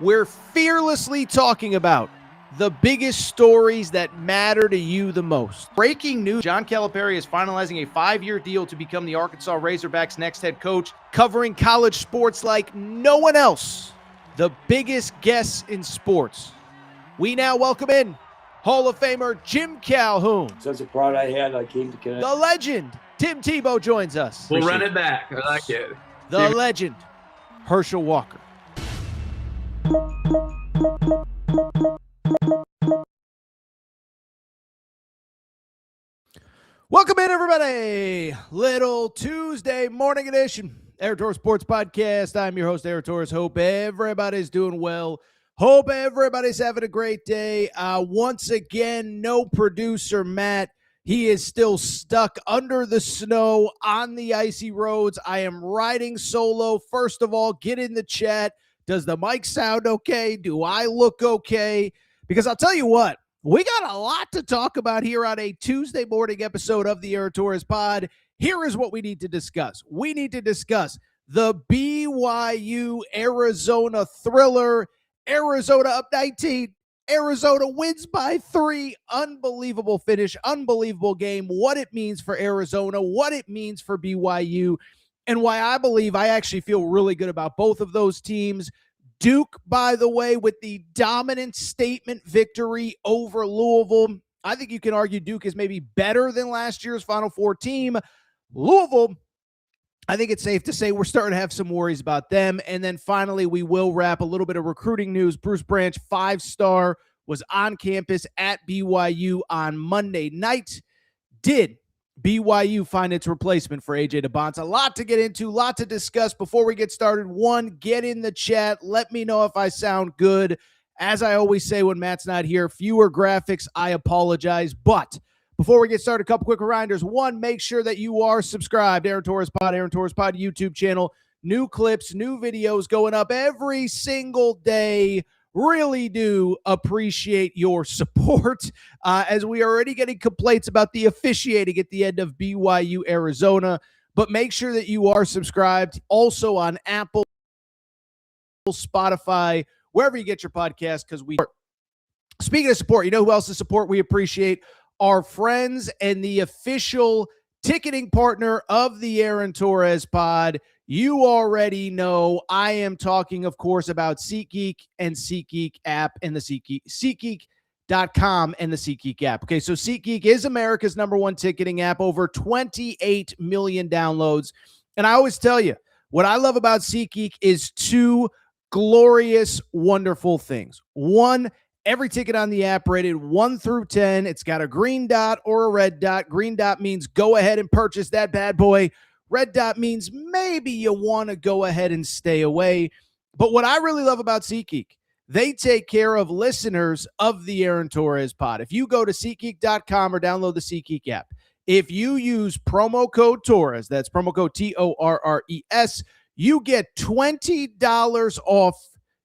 We're fearlessly talking about the biggest stories that matter to you the most. Breaking news, John Calipari is finalizing a 5-year deal to become the Arkansas Razorbacks' next head coach, covering college sports like no one else. The biggest guests in sports. We now welcome in Hall of Famer Jim Calhoun. Such a pride I had, I came to connect. The legend, Tim Tebow, joins us. We'll run it back. I like it. The legend, Herschel Walker. Welcome in, everybody. Little Tuesday morning edition, Air Torres Sports Podcast. I'm your host, Air Torres. Hope everybody's doing well. Hope everybody's having a great day. Once again, no producer Matt. He is still stuck under the snow on the icy roads. I am riding solo. First of all, get in the chat. Does the mic sound okay? Do I look okay? Because I'll tell you what, we got a lot to talk about here on a Tuesday morning episode of the Air Torres Pod. Here is what we need to discuss. We need to discuss the BYU Arizona thriller. Arizona up 19. Arizona wins by 3. Unbelievable finish. Unbelievable game. What it means for Arizona. What it means for BYU. And why I actually feel really good about both of those teams. Duke, by the way, with the dominant statement victory over Louisville. I think you can argue Duke is maybe better than last year's Final Four team. Louisville, I think it's safe to say we're starting to have some worries about them. And then finally, we will wrap a little bit of recruiting news. Bruce Branch, 5-star, was on campus at BYU on Monday night. Did BYU find its replacement for AJ DeBonta? A lot to get into, a lot to discuss. Before we get started, one, get in the chat. Let me know if I sound good. As I always say when Matt's not here, fewer graphics, I apologize. But before we get started, a couple quick reminders. One, make sure that you are subscribed. Aaron Torres Pod YouTube channel. New clips, new videos going up every single day. Really do appreciate your support as we are already getting complaints about the officiating at the end of BYU Arizona. But make sure that you are subscribed. Also on Apple, Spotify, wherever you get your podcast, because we are. Speaking of support, you know who else is support we appreciate? Our friends and the official ticketing partner of the Aaron Torres Pod. You already know I am talking, of course, about SeatGeek and SeatGeek app and the SeatGeek.com and the SeatGeek app. Okay, so SeatGeek is America's #1 ticketing app, over 28 million downloads. And I always tell you, what I love about SeatGeek is two glorious, wonderful things. One, every ticket on the app rated 1 through 10. It's got a green dot or a red dot. Green dot means go ahead and purchase that bad boy. Red dot means maybe you want to go ahead and stay away. But what I really love about SeatGeek, they take care of listeners of the Aaron Torres Pod. If you go to SeatGeek.com or download the SeatGeek app, if you use promo code Torres, that's promo code TORRES, you get $20 off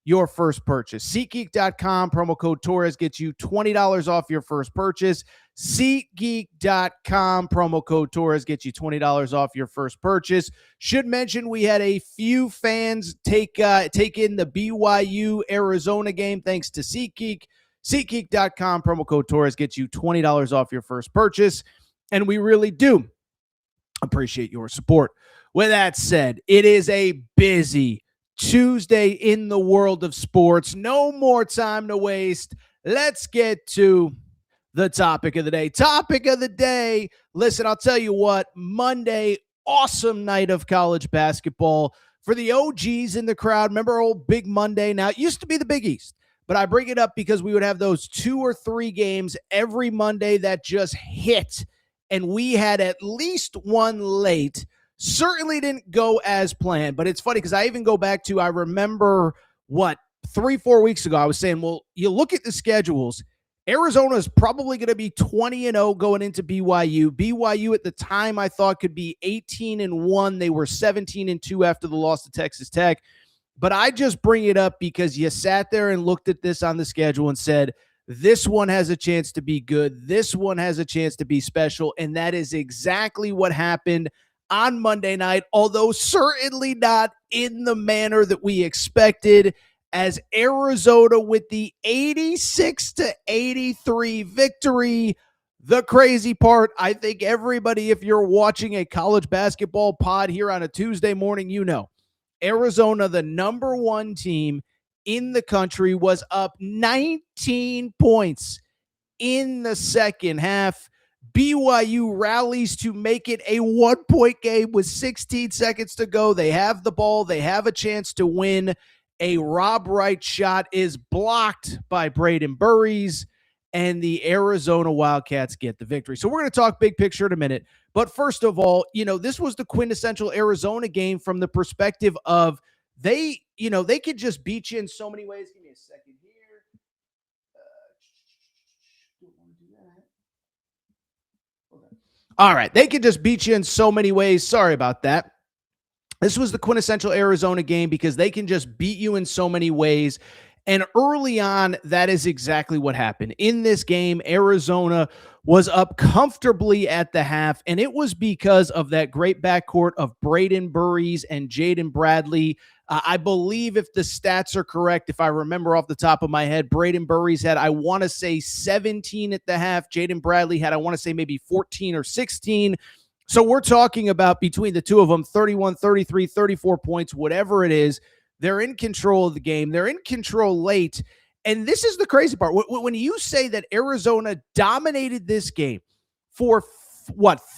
your first purchase. SeatGeek.com, promo code Torres gets you $20 off your first purchase. SeatGeek.com, promo code Torres gets you $20 off your first purchase. Should mention we had a few fans take in the BYU Arizona game thanks to SeatGeek. SeatGeek.com, promo code Torres gets you $20 off your first purchase. And we really do appreciate your support. With that said, it is a busy Tuesday in the world of sports. No more time to waste. Let's get to the topic of the day. Topic of the day. Listen, I'll tell you what, Monday, awesome night of college basketball. For the OGs in the crowd, remember old Big Monday? Now, it used to be the Big East, but I bring it up because we would have those 2 or 3 games every Monday that just hit, and we had at least one late. Certainly didn't go as planned, but it's funny because I even go back to, I remember, 3-4 weeks ago, I was saying, well, you look at the schedules, Arizona is probably going to be 20-0 going into BYU. BYU at the time I thought could be 18-1. They were 17-2 after the loss to Texas Tech. But I just bring it up because you sat there and looked at this on the schedule and said, this one has a chance to be good. This one has a chance to be special. And that is exactly what happened on Monday night, although certainly not in the manner that we expected. as Arizona with the 86-83 victory. The crazy part, I think everybody, if you're watching a college basketball pod here on a Tuesday morning, you know, Arizona, the number one team in the country, was up 19 points in the second half. BYU rallies to make it a 1-point game with 16 seconds to go. They have the ball. They have a chance to win. A Rob Wright shot is blocked by Braden Burries, and the Arizona Wildcats get the victory. So we're going to talk big picture in a minute. But first of all, this was the quintessential Arizona game from the perspective of they could just beat you in so many ways. Give me a second here. All right. They could just beat you in so many ways. Sorry about that. This was the quintessential Arizona game because they can just beat you in so many ways. And early on, that is exactly what happened. In this game, Arizona was up comfortably at the half, and it was because of that great backcourt of Braden Burries and Jaden Bradley. I believe, if the stats are correct, if I remember off the top of my head, Braden Burries had, I want to say, 17 at the half. Jaden Bradley had, I want to say, maybe 14 or 16. So we're talking about, between the two of them, 31, 33, 34 points, whatever it is. They're in control of the game. They're in control late. And this is the crazy part. When you say that Arizona dominated this game for,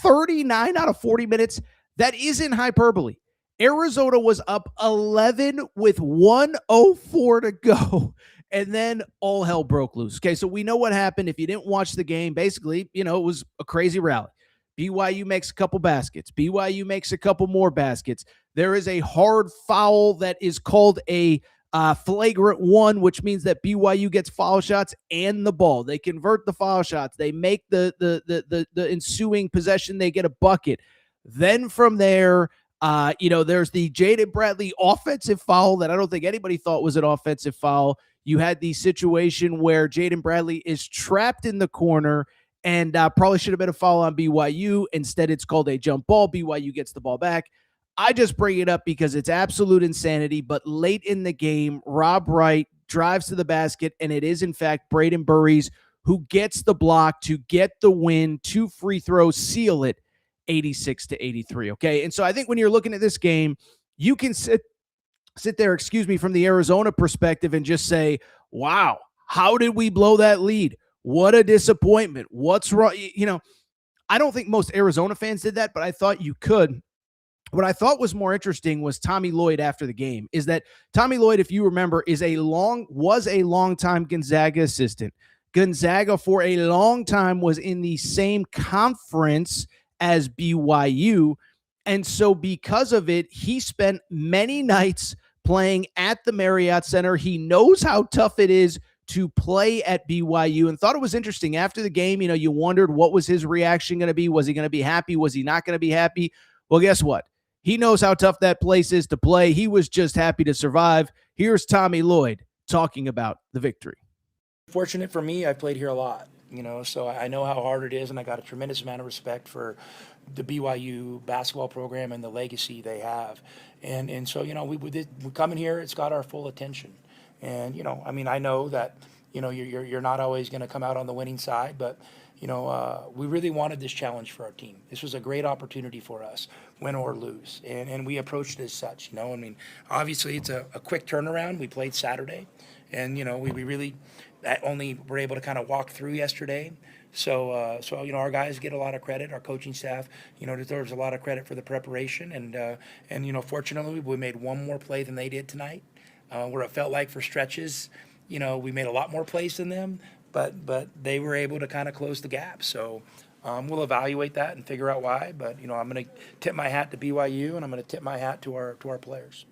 39 out of 40 minutes, that isn't hyperbole. Arizona was up 11 with 1:04 to go, and then all hell broke loose. Okay, so we know what happened. If you didn't watch the game, basically, it was a crazy rally. BYU makes a couple baskets. BYU makes a couple more baskets. There is a hard foul that is called a flagrant one, which means that BYU gets foul shots and the ball. They convert the foul shots. They make the ensuing possession. They get a bucket. Then from there, there's the Jaden Bradley offensive foul that I don't think anybody thought was an offensive foul. You had the situation where Jaden Bradley is trapped in the corner and probably should have been a foul on BYU. Instead, it's called a jump ball. BYU gets the ball back. I just bring it up because it's absolute insanity. But late in the game, Rob Wright drives to the basket, and it is, in fact, Braden Burries who gets the block to get the win. 2 free throws seal it, 86-83. Okay, and so I think when you're looking at this game, you can sit there, from the Arizona perspective and just say, wow, how did we blow that lead? What a disappointment. What's wrong? I don't think most Arizona fans did that, but I thought you could. What I thought was more interesting was Tommy Lloyd after the game. Is that Tommy Lloyd, if you remember, was a longtime Gonzaga assistant. Gonzaga for a long time was in the same conference as BYU. And so because of it, he spent many nights playing at the Marriott Center. He knows how tough it is to play at BYU, and thought it was interesting. After the game, you wondered what was his reaction going to be. Was he going to be happy? Was he not going to be happy? Well, guess what? He knows how tough that place is to play. He was just happy to survive. Here's Tommy Lloyd talking about the victory. Fortunate for me, I played here a lot, so I know how hard it is, and I got a tremendous amount of respect for the BYU basketball program and the legacy they have. And so, we come in here, it's got our full attention. And, I know that, you're not always going to come out on the winning side, but, we really wanted this challenge for our team. This was a great opportunity for us, win or lose. And we approached it as such, obviously it's a quick turnaround. We played Saturday, and, we really only were able to kind of walk through yesterday. So our guys get a lot of credit. Our coaching staff, deserves a lot of credit for the preparation. And fortunately, we made one more play than they did tonight, where it felt like for stretches, we made a lot more plays than them, but they were able to kind of close the gap. So we'll evaluate that and figure out why. But I'm going to tip my hat to BYU, and I'm going to tip my hat to our players.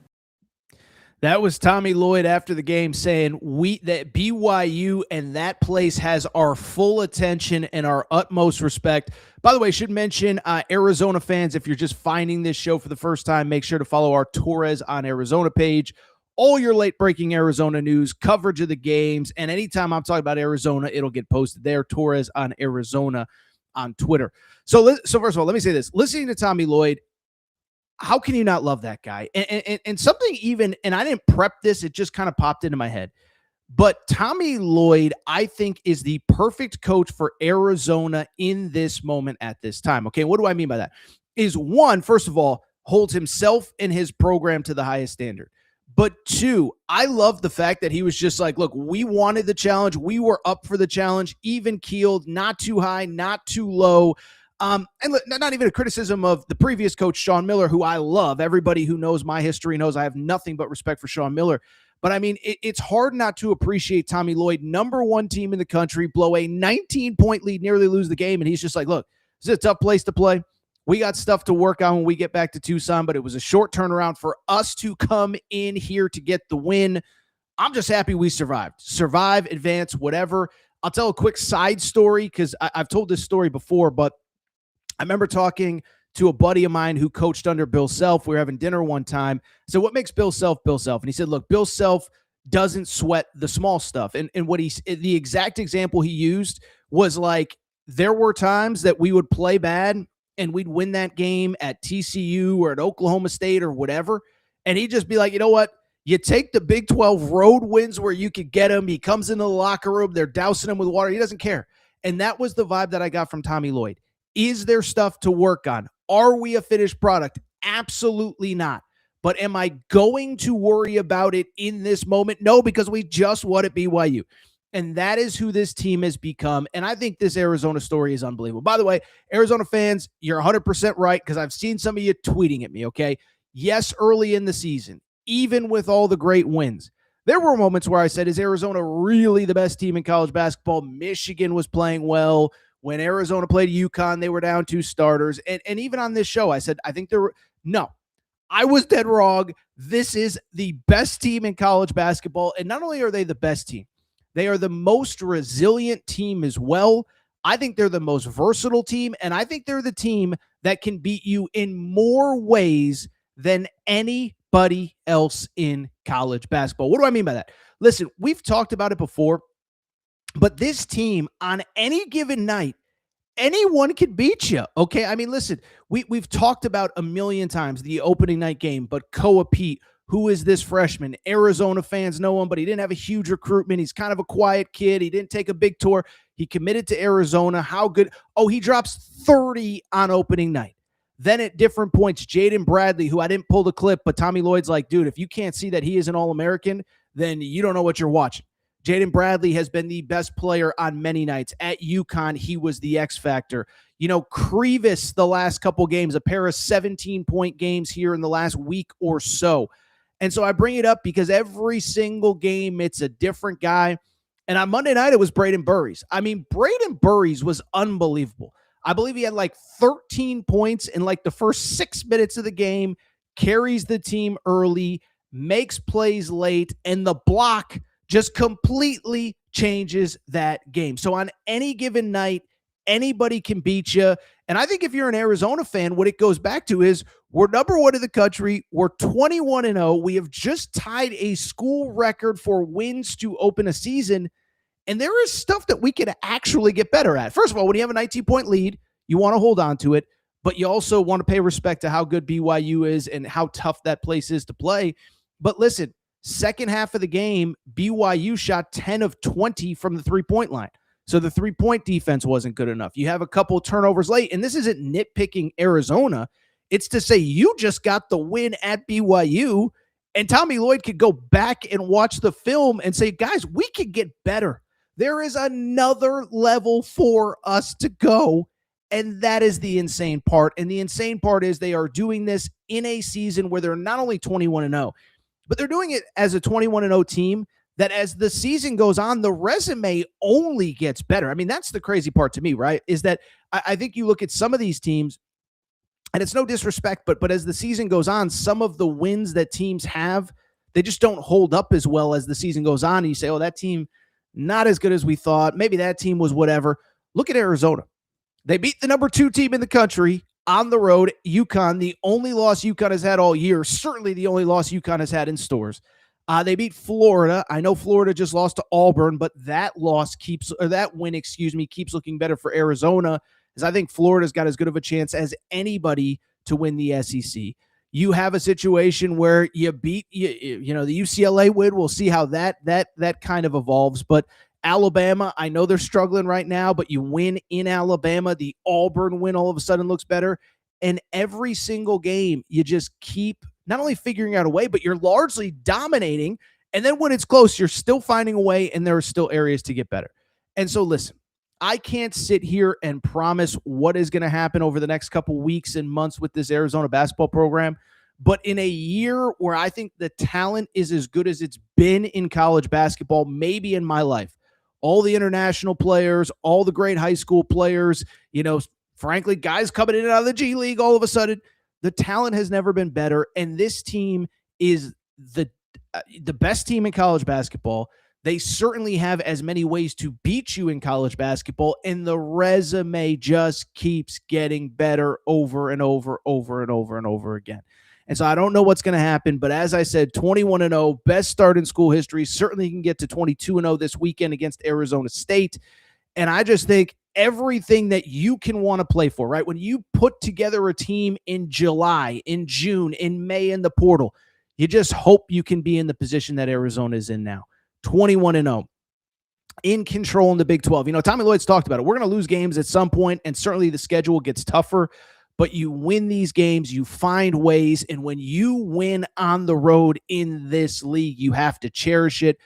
That was Tommy Lloyd after the game saying that BYU and that place has our full attention and our utmost respect. By the way, I should mention, Arizona fans, if you're just finding this show for the first time, make sure to follow our Torres on Arizona page. All your late-breaking Arizona news, coverage of the games, and anytime I'm talking about Arizona, it'll get posted there. Torres on Arizona on Twitter. So first of all, let me say this. Listening to Tommy Lloyd, how can you not love that guy? And something even, and I didn't prep this, it just kind of popped into my head. But Tommy Lloyd, I think, is the perfect coach for Arizona in this moment at this time. Okay, what do I mean by that? Is one, first of all, holds himself and his program to the highest standard. But two, I love the fact that he was just like, look, we wanted the challenge. We were up for the challenge, even keeled, not too high, not too low. And not even a criticism of the previous coach, Sean Miller, who I love. Everybody who knows my history knows I have nothing but respect for Sean Miller. But I mean, it's hard not to appreciate Tommy Lloyd, number one team in the country, blow a 19-point lead, nearly lose the game. And he's just like, look, this is a tough place to play. We got stuff to work on when we get back to Tucson, but it was a short turnaround for us to come in here to get the win. I'm just happy we survived. Survive, advance, whatever. I'll tell a quick side story because I've told this story before, but I remember talking to a buddy of mine who coached under Bill Self. We were having dinner one time. So what makes Bill Self Bill Self? And he said, look, Bill Self doesn't sweat the small stuff. And what the exact example he used was like, there were times that we would play bad and we'd win that game at TCU or at Oklahoma State or whatever. And he'd just be like, you know what? You take the Big 12 road wins where you could get him. He comes into the locker room. They're dousing him with water. He doesn't care. And that was the vibe that I got from Tommy Lloyd. Is there stuff to work on? Are we a finished product? Absolutely not. But am I going to worry about it in this moment? No, because we just won at BYU. And that is who this team has become. And I think this Arizona story is unbelievable. By the way, Arizona fans, you're 100% right because I've seen some of you tweeting at me, okay? Yes, early in the season, even with all the great wins, there were moments where I said, is Arizona really the best team in college basketball? Michigan was playing well. When Arizona played UConn, they were down 2 starters. And even on this show, I said, I think no, I was dead wrong. This is the best team in college basketball. And not only are they the best team, they are the most resilient team as well. I think they're the most versatile team. And I think they're the team that can beat you in more ways than anybody else in college basketball. What do I mean by that? Listen, we've talked about it before. But this team, on any given night, anyone can beat you, okay? I mean, listen, we've talked about a million times the opening night game, but Koa Pete, who is this freshman? Arizona fans know him, but he didn't have a huge recruitment. He's kind of a quiet kid. He didn't take a big tour. He committed to Arizona. How good? Oh, he drops 30 on opening night. Then at different points, Jaden Bradley, who I didn't pull the clip, but Tommy Lloyd's like, dude, if you can't see that he is an All-American, then you don't know what you're watching. Jaden Bradley has been the best player on many nights. At UConn, he was the X factor. You know, Krevis the last couple games, a pair of 17-point games here in the last week or so. And so I bring it up because every single game, it's a different guy. And on Monday night, it was Braden Burries. I mean, Braden Burries was unbelievable. I believe he had like 13 points in like the first 6 minutes of the game, carries the team early, makes plays late, and the block just completely changes that game. So on any given night, anybody can beat you. And I think if you're an Arizona fan, what it goes back to is we're number 1 in the country. We're 21-0. We have just tied a school record for wins to open a season. And there is stuff that we can actually get better at. First of all, when you have a 19-point lead, you want to hold on to it, but you also want to pay respect to how good BYU is and how tough that place is to play. But listen, second half of the game, BYU shot 10 of 20 from the three-point line. So the three-point defense wasn't good enough. You have a couple of turnovers late, and this isn't nitpicking Arizona. It's to say you just got the win at BYU, and Tommy Lloyd could go back and watch the film and say, guys, we could get better. There is another level for us to go, and that is the insane part. And the insane part is they are doing this in a season where they're not only 21-0, but they're doing it as a 21-0 team that as the season goes on, the resume only gets better. I mean, that's the crazy part to me, right? Is that I think you look at some of these teams, and it's no disrespect, but as the season goes on, some of the wins that teams have, they just don't hold up as well as the season goes on. And you say, oh, that team, not as good as we thought. Maybe that team was whatever. Look at Arizona. They beat the number 2 team in the country on the road, UConn, the only loss UConn has had all year, certainly the only loss UConn has had in stores. They beat Florida. I know Florida just lost to Auburn, but that win keeps looking better for Arizona, as I think Florida's got as good of a chance as anybody to win the SEC. You have a situation where you beat the UCLA win. We'll see how that kind of evolves. But Alabama, I know they're struggling right now, but you win in Alabama. The Auburn win all of a sudden looks better. And every single game, you just keep not only figuring out a way, but you're largely dominating. And then when it's close, you're still finding a way, and there are still areas to get better. And so listen, I can't sit here and promise what is going to happen over the next couple weeks and months with this Arizona basketball program. But in a year where I think the talent is as good as it's been in college basketball, maybe in my life, all the international players, all the great high school players, frankly, guys coming in and out of the G League, all of a sudden, the talent has never been better. And this team is the best team in college basketball. They certainly have as many ways to beat you in college basketball, and the resume just keeps getting better over and over again. And so I don't know what's going to happen, but as I said, 21-0, best start in school history. Certainly can get to 22-0 this weekend against Arizona State. And I just think everything that you can want to play for, right? When you put together a team in July, in June, in May in the portal, you just hope you can be in the position that Arizona is in now. 21-0, in control in the Big 12. Tommy Lloyd's talked about it. We're going to lose games at some point, and certainly the schedule gets tougher, but you win these games, you find ways, and when you win on the road in this league, you have to cherish it.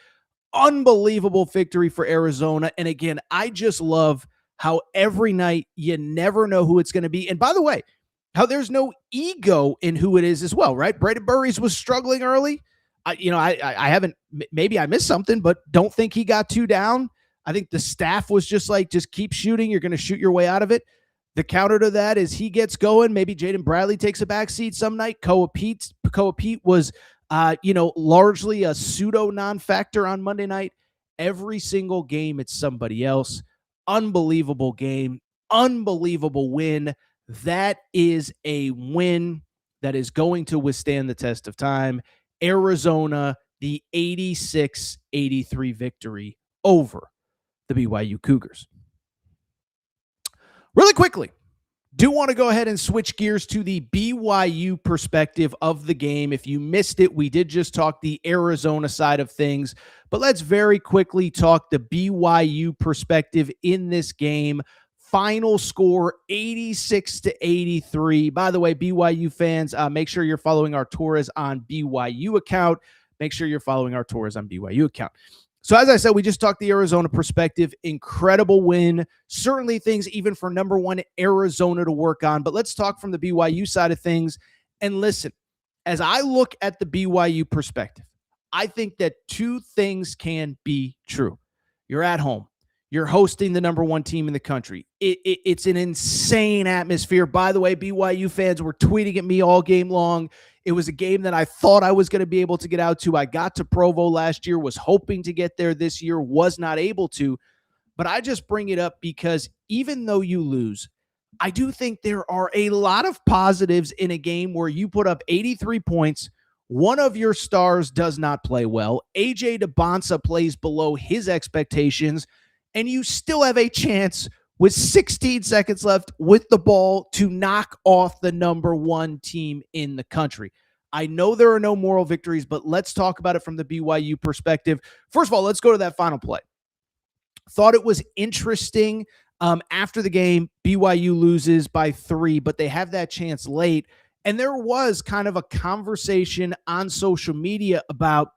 Unbelievable victory for Arizona. And again, I just love how every night you never know who it's going to be. And by the way, how there's no ego in who it is as well, right? Braden Burries was struggling early. I haven't, maybe I missed something, but don't think he got 2 down. I think the staff was just keep shooting. You're going to shoot your way out of it. The counter to that is he gets going. Maybe Jaden Bradley takes a backseat some night. Koa Pete was, largely a pseudo non-factor on Monday night. Every single game, it's somebody else. Unbelievable game. Unbelievable win. That is a win that is going to withstand the test of time. Arizona, the 86-83 victory over the BYU Cougars. Really quickly, do want to go ahead and switch gears to the BYU perspective of the game. If you missed it, we did just talk the Arizona side of things, but let's very quickly talk the BYU perspective in this game. Final score, 86-83. By the way, BYU fans, make sure you're following our Torres on BYU account. Make sure you're following our Torres on BYU account. So as I said, we just talked the Arizona perspective. Incredible win. Certainly things even for number one Arizona to work on. But let's talk from the BYU side of things. And listen, as I look at the BYU perspective, I think that 2 things can be true. You're at home. You're hosting the number one team in the country. It's an insane atmosphere. By the way, BYU fans were tweeting at me all game long. It was a game that I thought I was going to be able to get out to. I got to Provo last year, was hoping to get there this year, was not able to. But I just bring it up because even though you lose, I do think there are a lot of positives in a game where you put up 83 points. One of your stars does not play well. AJ DeBonsa plays below his expectations. And you still have a chance with 16 seconds left with the ball to knock off the number one team in the country. I know there are no moral victories, but let's talk about it from the BYU perspective. First of all, let's go to that final play. Thought it was interesting. After the game, BYU loses by 3, but they have that chance late. And there was kind of a conversation on social media about,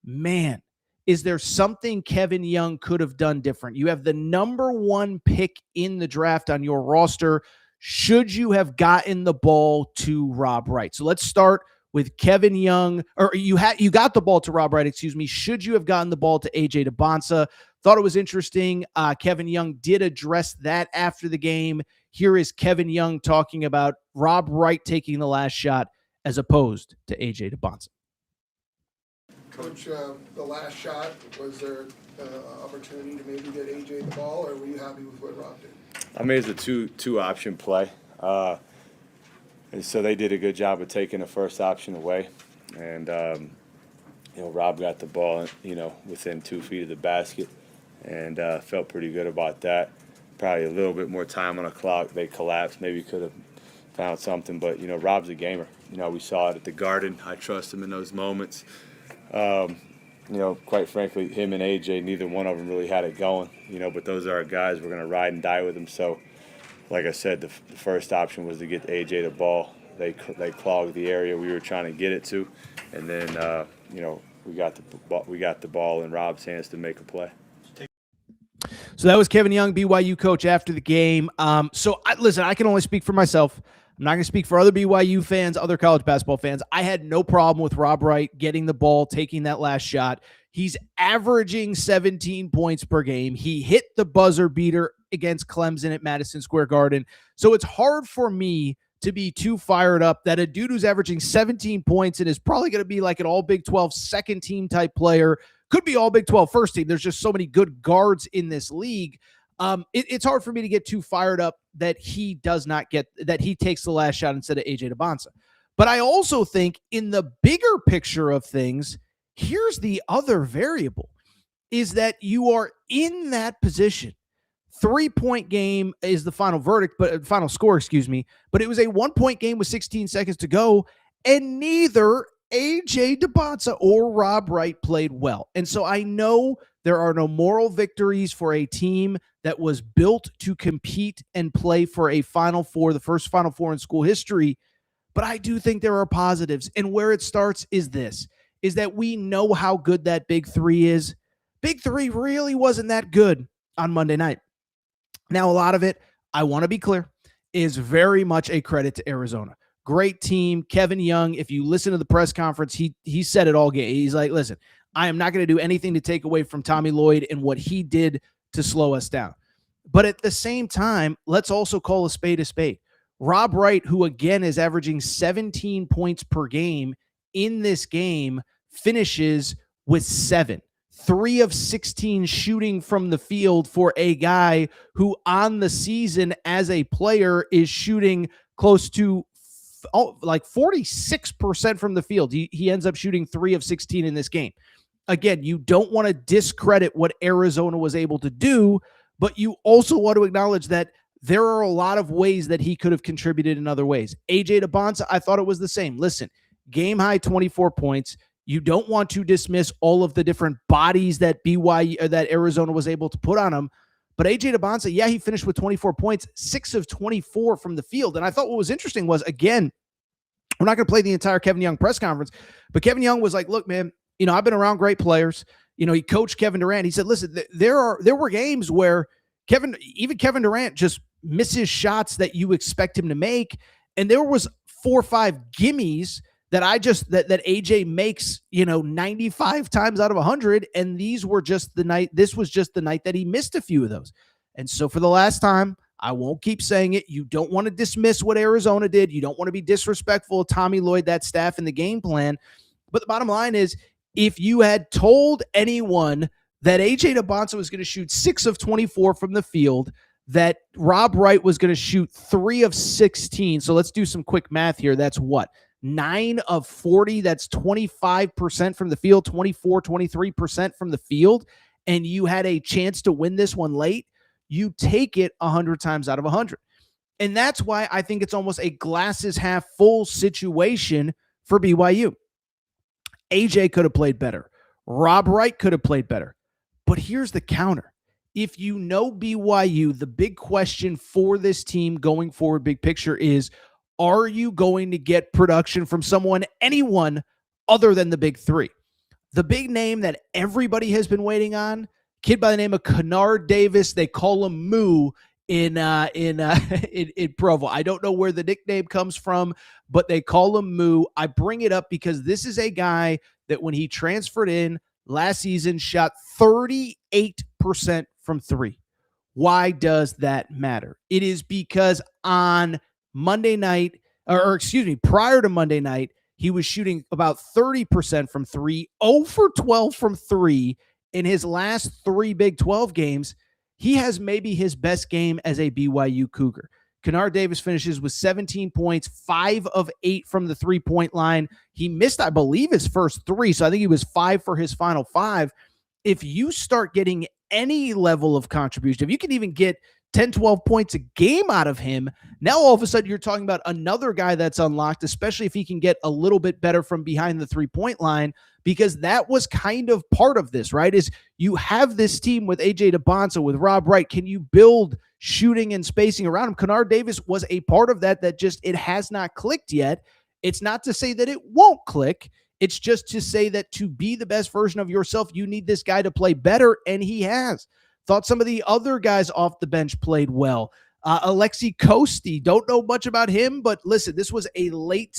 man, is there something Kevin Young could have done different? You have the number 1 pick in the draft on your roster. Should you have gotten the ball to Rob Wright? So let's start with Kevin Young, or you got the ball to Rob Wright, excuse me. Should you have gotten the ball to AJ DeBonsa? Thought it was interesting. Kevin Young did address that after the game. Here is Kevin Young talking about Rob Wright taking the last shot as opposed to AJ DeBonsa. Coach, the last shot, was there opportunity to maybe get AJ the ball, or were you happy with what Rob did? I mean, it's a two option play. And so they did a good job of taking the first option away. And, Rob got the ball, within 2 feet of the basket and felt pretty good about that. Probably a little bit more time on the clock. They collapsed. Maybe could have found something. But, Rob's a gamer. We saw it at the Garden. I trust him in those moments. Quite frankly, him and AJ, neither one of them really had it going, but those are our guys. We're going to ride and die with them. So, like I said, the first option was to get AJ the ball. They clogged the area we were trying to get it to. And then, we got the ball in Rob's hands to make a play. So that was Kevin Young, BYU coach, after the game. Listen, I can only speak for myself. I'm not going to speak for other BYU fans, other college basketball fans. I had no problem with Rob Wright getting the ball, taking that last shot. He's averaging 17 points per game. He hit the buzzer beater against Clemson at Madison Square Garden. So it's hard for me to be too fired up that a dude who's averaging 17 points and is probably going to be like an all Big 12 second team type player, could be all Big 12 first team. There's just so many good guards in this league. It's hard for me to get too fired up that he takes the last shot instead of AJ DeBonsa. But I also think in the bigger picture of things, here's the other variable, is that you are in that position. 3-point game is the final score, but it was a 1-point game with 16 seconds to go, and neither AJ DeBonsa or Rob Wright played well. And so I know there are no moral victories for a team that was built to compete and play for a Final Four, the first Final Four in school history. But I do think there are positives. And where it starts is that we know how good that Big Three is. Big Three really wasn't that good on Monday night. Now, a lot of it, I want to be clear, is very much a credit to Arizona. Great team. Kevin Young, if you listen to the press conference, he said it all game. He's like, listen, I am not going to do anything to take away from Tommy Lloyd and what he did to slow us down. But at the same time, let's also call a spade a spade. Rob Wright, who again is averaging 17 points per game in this game, finishes with 7. 3 of 16 shooting from the field for a guy who on the season as a player is shooting close to like 46% from the field. He ends up shooting 3 of 16 in this game. Again, you don't want to discredit what Arizona was able to do, but you also want to acknowledge that there are a lot of ways that he could have contributed in other ways. AJ DeBonsa, I thought it was the same. Listen, game high 24 points. You don't want to dismiss all of the different bodies that that Arizona was able to put on him. But AJ DeBonsa, yeah, he finished with 24 points, 6 of 24 from the field. And I thought what was interesting was, again, we're not going to play the entire Kevin Young press conference, but Kevin Young was like, look, man, I've been around great players. He coached Kevin Durant. He said, listen, there were games where Kevin Durant just misses shots that you expect him to make. And there was 4 or 5 gimmies that that AJ makes, 95 times out of 100. And this was just the night that he missed a few of those. And so for the last time, I won't keep saying it. You don't want to dismiss what Arizona did. You don't want to be disrespectful of Tommy Lloyd, that staff, and the game plan. But the bottom line is, if you had told anyone that AJ DeBonsa was going to shoot 6 of 24 from the field, that Rob Wright was going to shoot 3 of 16. So let's do some quick math here. That's what? 9 of 40. That's 25% from the field, 24, 23% from the field. And you had a chance to win this one late. You take it 100 times out of 100. And that's why I think it's almost a glasses half full situation for BYU. AJ could have played better. Rob Wright could have played better. But here's the counter. If you know BYU, the big question for this team going forward, big picture, is, are you going to get production from anyone other than the big three? The big name that everybody has been waiting on, kid by the name of Kennard Davis. They call him Moo in Provo. I don't know where the nickname comes from, but they call him Moo. I bring it up because this is a guy that when he transferred in last season shot 38% from 3. Why does that matter? It is because on Monday night, prior to Monday night, he was shooting about 30% from 3, 0 for 12 from 3 in his last 3 Big 12 games. He has maybe his best game as a BYU Cougar. Kennard Davis finishes with 17 points, 5 of 8 from the 3-point line. He missed, I believe, his first 3, so I think he was 5 for his final 5. If you start getting any level of contribution, if you can even get 10, 12 points a game out of him. Now, all of a sudden, you're talking about another guy that's unlocked, especially if he can get a little bit better from behind the 3-point line, because that was kind of part of this, right? Is you have this team with AJ DeBonsa, with Rob Wright. Can you build shooting and spacing around him? Kennard Davis was a part of that just it has not clicked yet. It's not to say that it won't click. It's just to say that to be the best version of yourself, you need this guy to play better, and he has. Thought some of the other guys off the bench played well. Alexi Kosti, don't know much about him, but listen, this was a late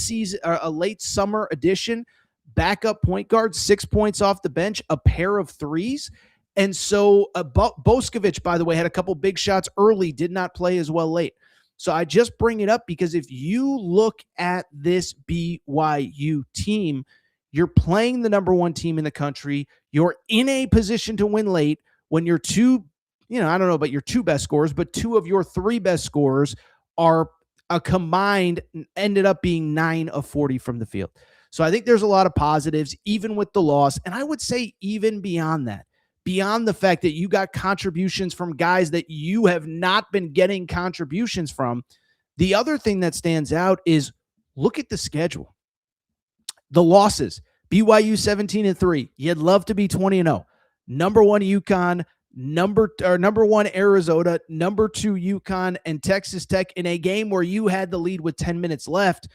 summer addition. Backup point guard, 6 points off the bench, a pair of threes. And so Boskovic, by the way, had a couple big shots early, did not play as well late. So I just bring it up because if you look at this BYU team, you're playing the number one team in the country. You're in a position to win late when your two, I don't know about your two best scorers, but two of your three best scorers are a combined, ended up being 9 of 40 from the field. So I think there's a lot of positives, even with the loss. And I would say even beyond that, beyond the fact that you got contributions from guys that you have not been getting contributions from, the other thing that stands out is look at the schedule. The losses, BYU 17-3. You'd love to be 20-0. Number 1 UConn, number 1 Arizona, number 2 UConn, and Texas Tech in a game where you had the lead with 10 minutes left,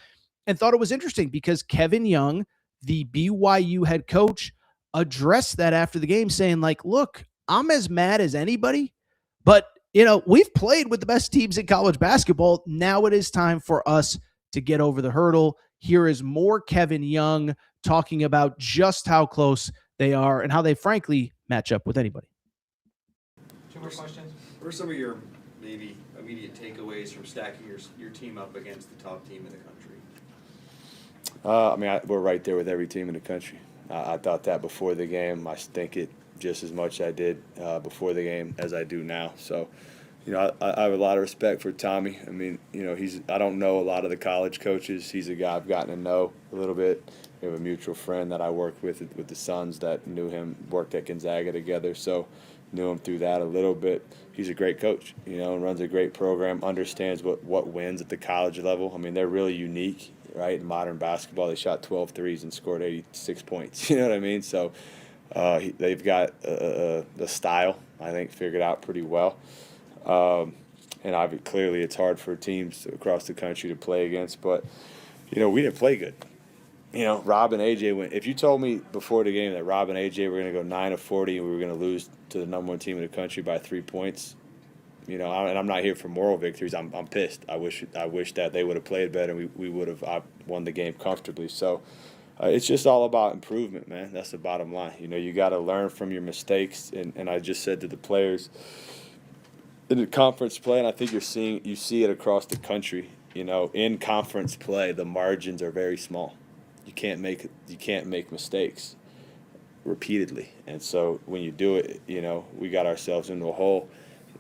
and thought it was interesting because Kevin Young, the BYU head coach, addressed that after the game, saying like, look, I'm as mad as anybody, but we've played with the best teams in college basketball. Now it is time for us to get over the hurdle. Here is more Kevin Young talking about just how close they are and how they frankly match up with anybody. 2 more questions. What are some of your maybe immediate takeaways from stacking your team up against the top team in the country? We're right there with every team in the country. I thought that before the game. I think it just as much I did before the game as I do now. So, I have a lot of respect for Tommy. I don't know a lot of the college coaches. He's a guy I've gotten to know a little bit. We have a mutual friend that I worked with the Suns that knew him, worked at Gonzaga together, so knew him through that a little bit. He's a great coach, and runs a great program, understands what wins at the college level. They're really unique, right? In modern basketball, they shot 12 threes and scored 86 points. You know what I mean? So they've got the style, I think, figured out pretty well. And clearly it's hard for teams across the country to play against, but, we didn't play good. Rob and AJ went. If you told me before the game that Rob and AJ were going to go 9 of 40 and we were going to lose to the number one team in the country by 3 points, and I'm not here for moral victories. I'm pissed. I wish that they would have played better and we would have won the game comfortably. So it's just all about improvement, man. That's the bottom line. You got to learn from your mistakes. And I just said to the players in the conference play, and I think you see it across the country. In conference play, the margins are very small. You can't make mistakes repeatedly, and so when you do it, we got ourselves into a hole.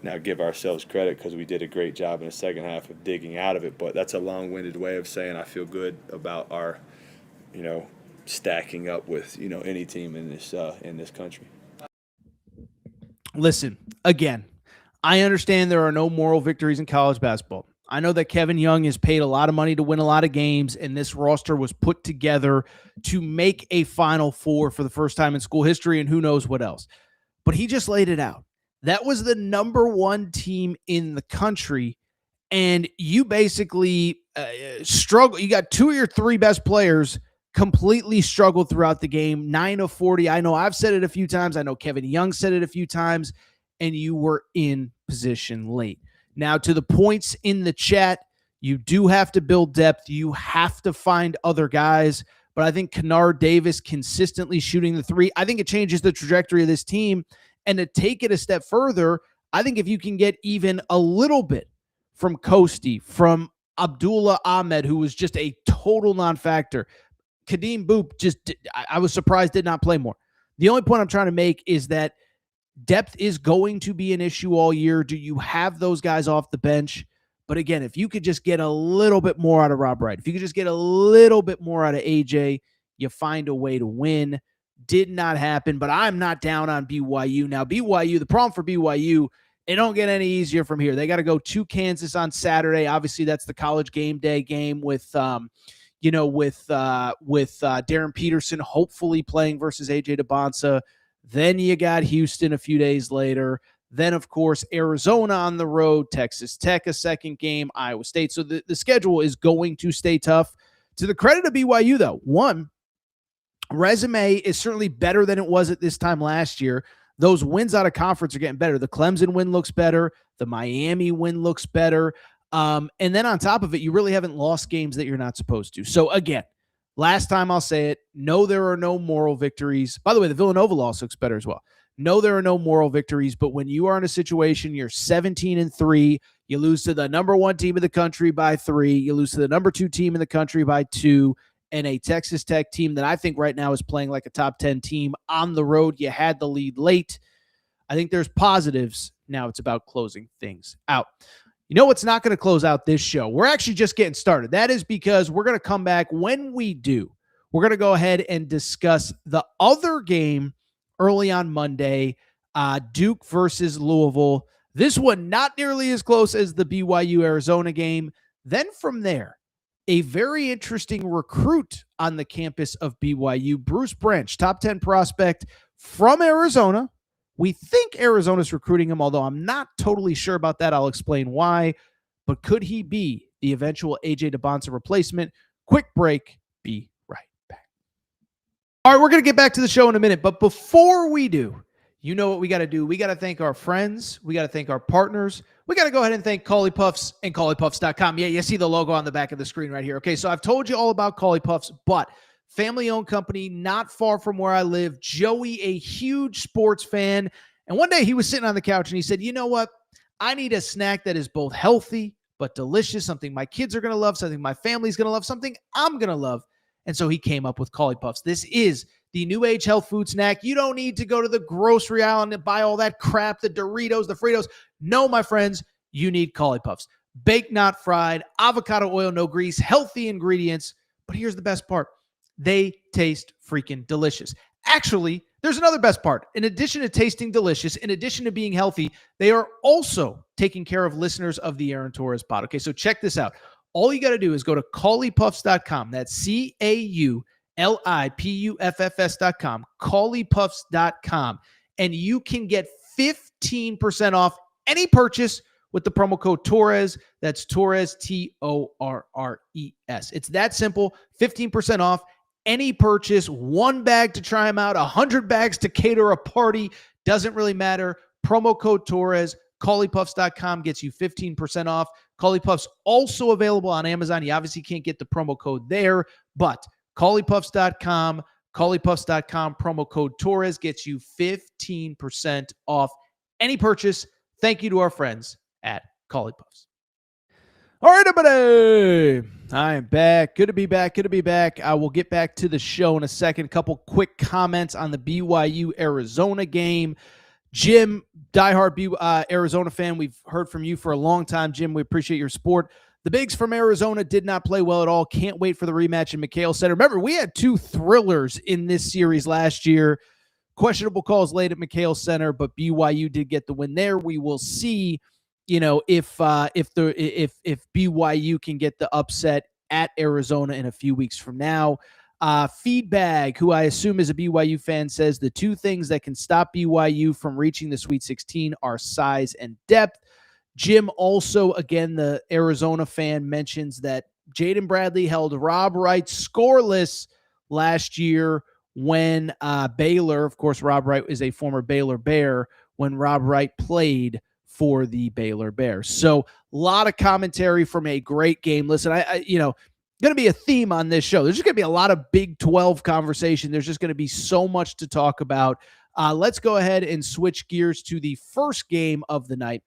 Now give ourselves credit because we did a great job in the second half of digging out of it. But that's a long-winded way of saying I feel good about our, stacking up with any team in this country. Listen, again, I understand there are no moral victories in college basketball. I know that Kevin Young is paid a lot of money to win a lot of games, and this roster was put together to make a Final Four for the first time in school history, and who knows what else. But he just laid it out. That was the number one team in the country, and you basically struggle. You got 2 of your 3 best players completely struggled throughout the game, 9 of 40. I know I've said it a few times. I know Kevin Young said it a few times, and you were in position late. Now, to the points in the chat, you do have to build depth. You have to find other guys. But I think Kennard Davis consistently shooting the 3, I think it changes the trajectory of this team. And to take it a step further, I think if you can get even a little bit from Kosti, from Abdullah Ahmed, who was just a total non-factor, Kadeem Boop, I was surprised did not play more. The only point I'm trying to make is that depth is going to be an issue all year. Do you have those guys off the bench? But again, if you could just get a little bit more out of Rob Wright, if you could just get a little bit more out of AJ, you find a way to win. Did not happen, but I'm not down on BYU. Now, BYU, the problem for BYU It don't get any easier from here. They got to go to Kansas on Saturday. Obviously, that's the college game day game with Darren Peterson hopefully playing versus AJ DeBonsa. Then you got Houston a few days later. Then, of course, Arizona on the road, Texas Tech a second game, Iowa State. So the schedule is going to stay tough. To the credit of BYU, though, one, resume is certainly better than it was at this time last year. Those wins out of conference are getting better. The Clemson win looks better. The Miami win looks better. And then on top of it, you really haven't lost games that you're not supposed to. So again, last time I'll say it, no, there are no moral victories. By the way, the Villanova loss looks better as well. No, there are no moral victories, but when you are in a situation, you're 17-3, you lose to the number 1 team in the country by 3, you lose to the number 2 team in the country by 2, and a Texas Tech team that I think right now is playing like a top 10 team on the road. You had the lead late. I think there's positives. Now it's about closing things out. You know what's not going to close out this show? We're actually just getting started. That is because we're going to come back. When we do, we're going to go ahead and discuss the other game early on Monday, Duke versus Louisville. This one not nearly as close as the BYU-Arizona game. Then from there, a very interesting recruit on the campus of BYU, Bruce Branch, top 10 prospect from Arizona. We think Arizona's recruiting him, although I'm not totally sure about that. I'll explain why. But could he be the eventual AJ DeBonsa replacement? Quick break. Be right back. All right, we're going to get back to the show in a minute. But before we do, you know what we got to do. We got to thank our friends. We got to thank our partners. We got to go ahead and thank Cauley Puffs and CauleyPuffs.com. Yeah, you see the logo on the back of the screen right here. Okay, so I've told you all about Cauley Puffs, but family-owned company, not far from where I live. Joey, a huge sports fan. And one day he was sitting on the couch and he said, you know what? I need a snack that is both healthy but delicious, something my kids are going to love, something my family's going to love, something I'm going to love. And so he came up with Cauley Puffs. This is the new age health food snack. You don't need to go to the grocery aisle and buy all that crap, the Doritos, the Fritos. No, my friends, you need Cauley Puffs. Baked, not fried, avocado oil, no grease, healthy ingredients. But here's the best part. They taste freaking delicious. Actually, there's another best part. In addition to tasting delicious, in addition to being healthy, they are also taking care of listeners of the Aaron Torres pod. Okay, so check this out. All you got to do is go to CauleyPuffs.com. That's CauleyPuffs.com, CauleyPuffs.com, and you can get 15% off any purchase with the promo code Torres. That's Torres, Torres. It's that simple. 15% off any purchase. 1 bag to try them out, 100 bags to cater a party. Doesn't really matter. Promo code Torres. CauleyPuffs.com gets you 15% off. Cauley Puffs also available on Amazon. You obviously can't get the promo code there, but CauleyPuffs.com, CauleyPuffs.com, promo code Torres gets you 15% off any purchase. Thank you to our friends at Cauley Puffs. All right, everybody. I am back. Good to be back. Good to be back. I will get back to the show in a second. A couple quick comments on the BYU-Arizona game. Jim, diehard Arizona fan, we've heard from you for a long time. Jim, we appreciate your support. The Bigs from Arizona did not play well at all. Can't wait for the rematch in McHale Center. Remember, we had 2 thrillers in this series last year. Questionable calls late at McHale Center, but BYU did get the win there. We will see, if BYU can get the upset at Arizona in a few weeks from now. Feedback, who I assume is a BYU fan, says the 2 things that can stop BYU from reaching the Sweet 16 are size and depth. Jim also, again, the Arizona fan, mentions that Jaden Bradley held Rob Wright scoreless last year when Baylor, of course, Rob Wright is a former Baylor Bear, when Rob Wright played for the Baylor Bears. So a lot of commentary from a great game. Listen, I going to be a theme on this show. There's just going to be a lot of Big 12 conversation. There's just going to be so much to talk about. Let's go ahead and switch gears to the first game of the night.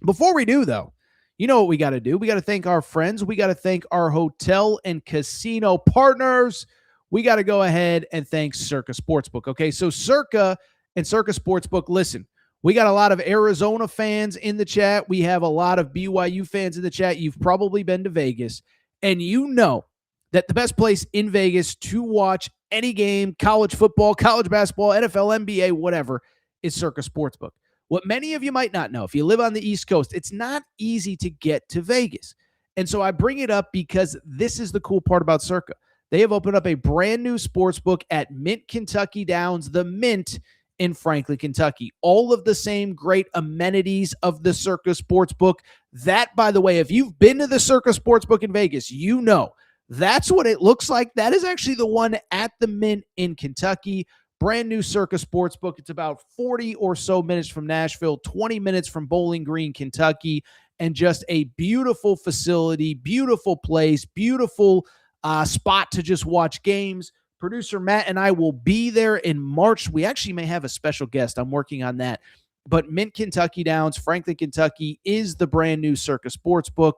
Before we do, though, you know what we got to do. We got to thank our friends. We got to thank our hotel and casino partners. We got to go ahead and thank Circa Sportsbook. Okay, so Circa and Circa Sportsbook, listen, we got a lot of Arizona fans in the chat. We have a lot of BYU fans in the chat. You've probably been to Vegas. And you know that the best place in Vegas to watch any game, college football, college basketball, NFL, NBA, whatever, is Circa Sportsbook. What many of you might not know, if you live on the East Coast, it's not easy to get to Vegas. And so I bring it up because this is the cool part about Circa. They have opened up a brand new sports book at Mint Kentucky Downs, the Mint in Franklin, Kentucky. All of the same great amenities of the Circa Sportsbook. That, by the way, if you've been to the Circa Sportsbook in Vegas, you know that's what it looks like. That is actually the one at the Mint in Kentucky. Brand new Circa Sportsbook. It's about 40 or so minutes from Nashville, 20 minutes from Bowling Green, Kentucky, and just a beautiful facility, beautiful place, beautiful spot to just watch games. Producer Matt and I will be there in March. We actually may have a special guest. I'm working on that. But Mint Kentucky Downs, Franklin, Kentucky is the brand new Circa Sportsbook,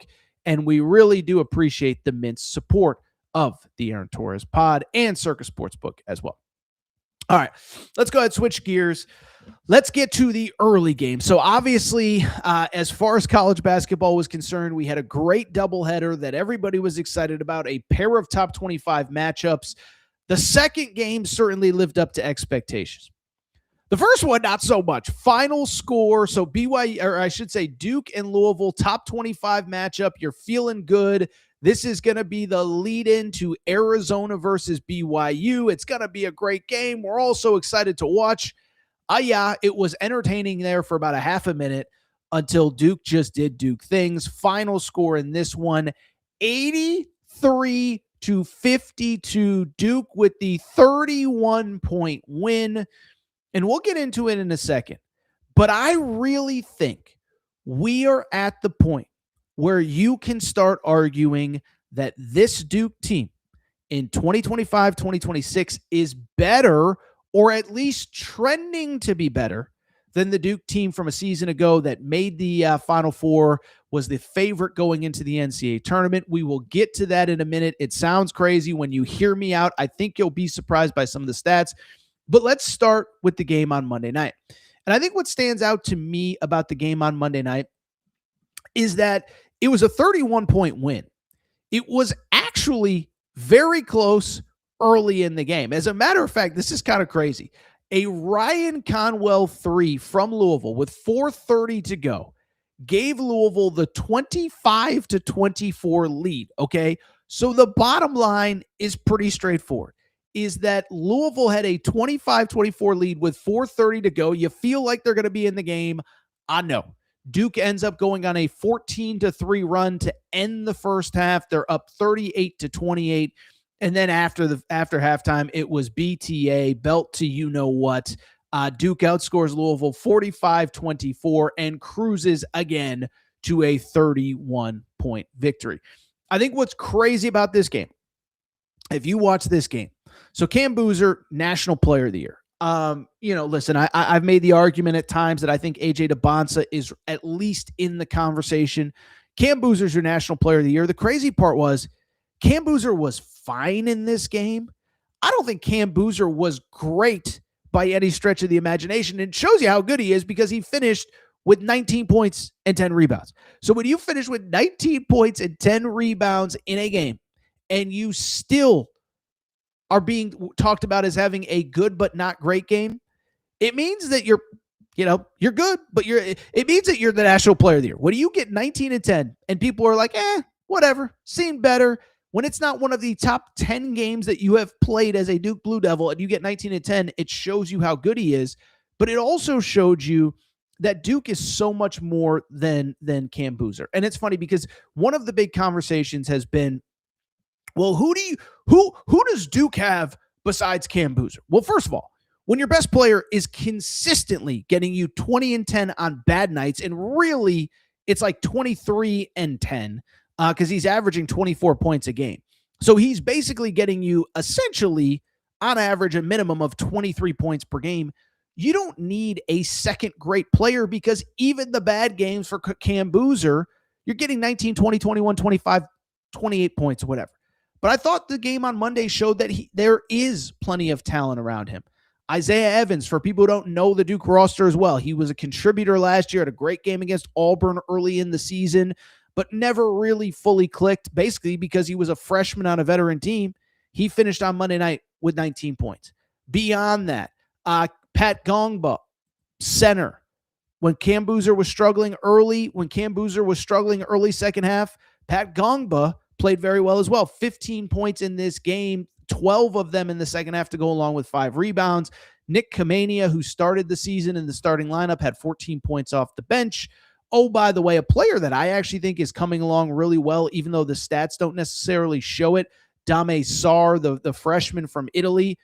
and we really do appreciate the Mint's support of the Aaron Torres pod and Circa Sportsbook as well. All right, let's go ahead and switch gears. Let's get to the early game. So obviously, as far as college basketball was concerned, we had a great doubleheader that everybody was excited about, a pair of top 25 matchups. The second game certainly lived up to expectations. The first one, not so much. Final score, so BYU, or I should say Duke and Louisville, top 25 matchup. You're feeling good. This is going to be the lead-in to Arizona versus BYU. It's going to be a great game. We're all so excited to watch. Yeah, it was entertaining there for about a half a minute until Duke just did Duke things. Final score in this one, 83-52. Duke with the 31-point win. And we'll get into it in a second. But I really think we are at the point where you can start arguing that this Duke team in 2025, 2026 is better, or at least trending to be better than the Duke team from a season ago that made the Final Four, was the favorite going into the NCAA tournament. We will get to that in a minute. It sounds crazy when you hear me out. I think you'll be surprised by some of the stats. But let's start with the game on Monday night. And I think what stands out to me about the game on Monday night is that it was a 31-point win. It was actually very close early in the game. As a matter of fact, this is kind of crazy. A Ryan Conwell 3 from Louisville with 4:30 to go gave Louisville the 25-24 lead, okay? So the bottom line is pretty straightforward, is that Louisville had a 25-24 lead with 4:30 to go. You feel like they're going to be in the game. No. Duke ends up going on a 14-3 run to end the first half. They're up 38-28. And then after halftime, it was BTA, belt to you-know-what. Duke outscores Louisville 45-24 and cruises again to a 31-point victory. I think what's crazy about this game, if you watch this game, so Cam Boozer, National Player of the Year. Listen, I've made the argument at times that I think AJ DeBonsa is at least in the conversation. Cam Boozer's your National Player of the Year. The crazy part was Cam Boozer was fine in this game. I don't think Cam Boozer was great by any stretch of the imagination. It shows you how good he is because he finished with 19 points and 10 rebounds. So when you finish with 19 points and 10 rebounds in a game and you still are being talked about as having a good but not great game, it means that you're good, but it means that you're the National Player of the Year. When you get 19 and 10 and people are like, whatever, seemed better, when it's not one of the top 10 games that you have played as a Duke Blue Devil and you get 19 and 10, it shows you how good he is, but it also showed you that Duke is so much more than Cam Boozer. And it's funny because one of the big conversations has been, well, who does Duke have besides Cam Boozer? Well, first of all, when your best player is consistently getting you 20 and 10 on bad nights, and really it's like 23 and 10 because he's averaging 24 points a game. So he's basically getting you essentially on average a minimum of 23 points per game. You don't need a second great player because even the bad games for Cam Boozer, you're getting 19, 20, 21, 25, 28 points or whatever. But I thought the game on Monday showed that there is plenty of talent around him. Isaiah Evans, for people who don't know the Duke roster as well, he was a contributor last year, had a great game against Auburn early in the season, but never really fully clicked, basically because he was a freshman on a veteran team. He finished on Monday night with 19 points. Beyond that, Pat Gongba, center, When Cam Boozer was struggling early, early second half, Pat Gongba played very well as well. 15 points in this game, 12 of them in the second half to go along with 5 rebounds. Nick Kamania, who started the season in the starting lineup, had 14 points off the bench. Oh, by the way, a player that I actually think is coming along really well, even though the stats don't necessarily show it, Dame Sarr, the freshman from Italy,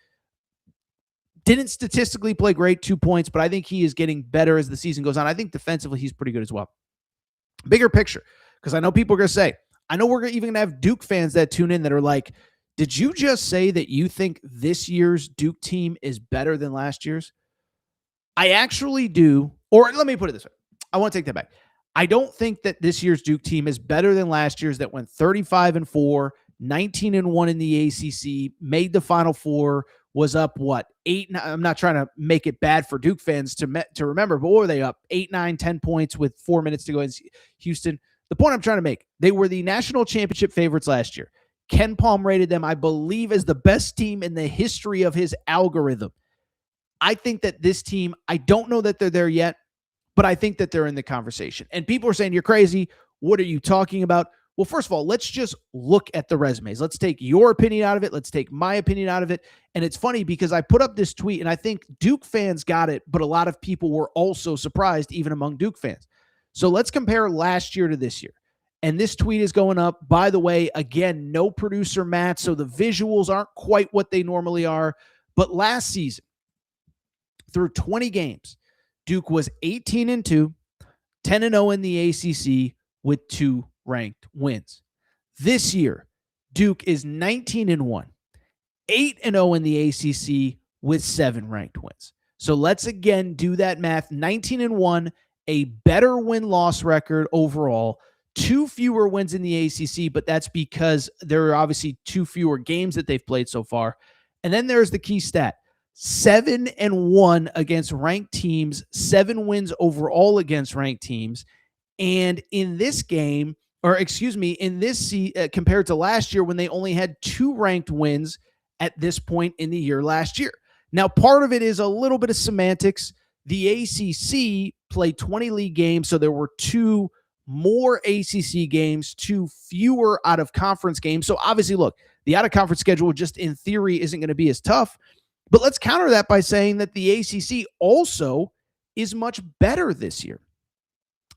didn't statistically play great, 2 points, but I think he is getting better as the season goes on. I think defensively he's pretty good as well. Bigger picture, because I know people are going to say, I know we're even going to have Duke fans that tune in that are like, did you just say that you think this year's Duke team is better than last year's? I actually do. Or let me put it this way. I want to take that back. I don't think that this year's Duke team is better than last year's that went 35-4, 19-1 in the ACC, made the Final Four, was up, 8? I'm not trying to make it bad for Duke fans to remember, but what were they up? 8, 9, 10 points with 4 minutes to go in Houston. The point I'm trying to make, they were the national championship favorites last year. Ken Palm rated them, I believe, as the best team in the history of his algorithm. I think that this team, I don't know that they're there yet, but I think that they're in the conversation. And people are saying, you're crazy. What are you talking about? Well, first of all, let's just look at the resumes. Let's take your opinion out of it. Let's take my opinion out of it. And it's funny because I put up this tweet, and I think Duke fans got it, but a lot of people were also surprised, even among Duke fans. So let's compare last year to this year. And this tweet is going up. By the way, again, no producer Matt, so the visuals aren't quite what they normally are. But last season, through 20 games, Duke was 18-2, 10-0 in the ACC with 2 ranked wins. This year, Duke is 19-1, 8-0 in the ACC with 7 ranked wins. So let's again do that math. 19-1, a better win-loss record overall, 2 fewer wins in the ACC, but that's because there are obviously 2 fewer games that they've played so far. And then there's the key stat. 7-1 against ranked teams, 7 wins overall against ranked teams. And in this game, in this compared to last year when they only had 2 ranked wins at this point in the year last year. Now, part of it is a little bit of semantics. The ACC played 20 league games, so there were 2 more ACC games, 2 fewer out-of-conference games. So obviously, look, the out-of-conference schedule just in theory isn't going to be as tough. But let's counter that by saying that the ACC also is much better this year.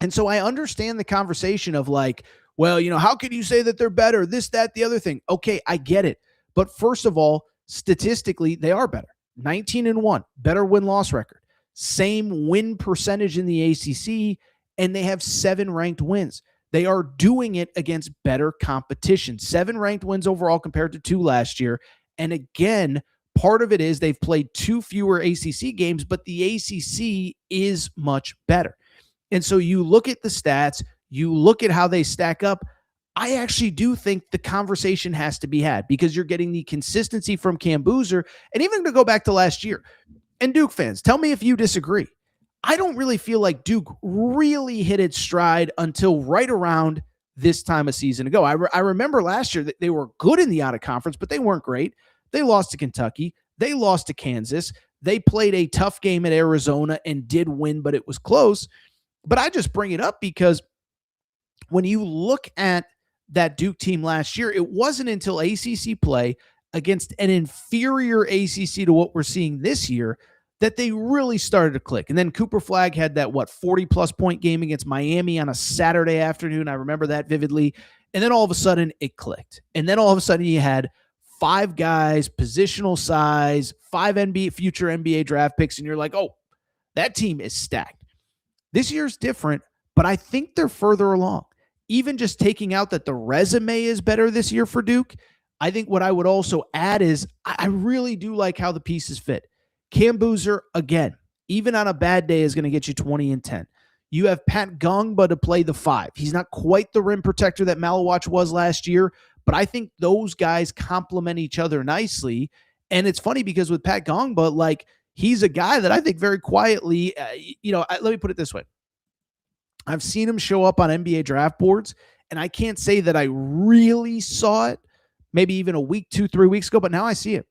And so I understand the conversation of like, well, how could you say that they're better? This, that, the other thing. Okay, I get it. But first of all, statistically, they are better. 19-1, better win-loss record. Same win percentage in the ACC, and they have 7 ranked wins. They are doing it against better competition. 7 ranked wins overall compared to 2 last year. And again, part of it is they've played 2 fewer ACC games, but the ACC is much better. And so you look at the stats, you look at how they stack up. I actually do think the conversation has to be had because you're getting the consistency from Cam Boozer. And even to go back to last year, and Duke fans, tell me if you disagree. I don't really feel like Duke really hit its stride until right around this time of season ago. I remember last year that they were good in the out-of-conference, but they weren't great. They lost to Kentucky. They lost to Kansas. They played a tough game at Arizona and did win, but it was close. But I just bring it up because when you look at that Duke team last year, it wasn't until ACC play against an inferior ACC to what we're seeing this year that they really started to click. And then Cooper Flagg had that, 40-plus point game against Miami on a Saturday afternoon. I remember that vividly. And then all of a sudden, it clicked. And then all of a sudden, you had 5 guys, positional size, 5 future NBA draft picks, and you're like, oh, that team is stacked. This year's different, but I think they're further along. Even just taking out that the resume is better this year for Duke, I think what I would also add is I really do like how the pieces fit. Cam Boozer, again, even on a bad day, is going to get you 20 and 10. You have Pat Gongba to play the 5. He's not quite the rim protector that Malawach was last year, but I think those guys complement each other nicely. And it's funny because with Pat Gongba, he's a guy that I think very quietly, let me put it this way. I've seen him show up on NBA draft boards, and I can't say that I really saw it maybe even a week, 2-3 weeks ago, but now I see it.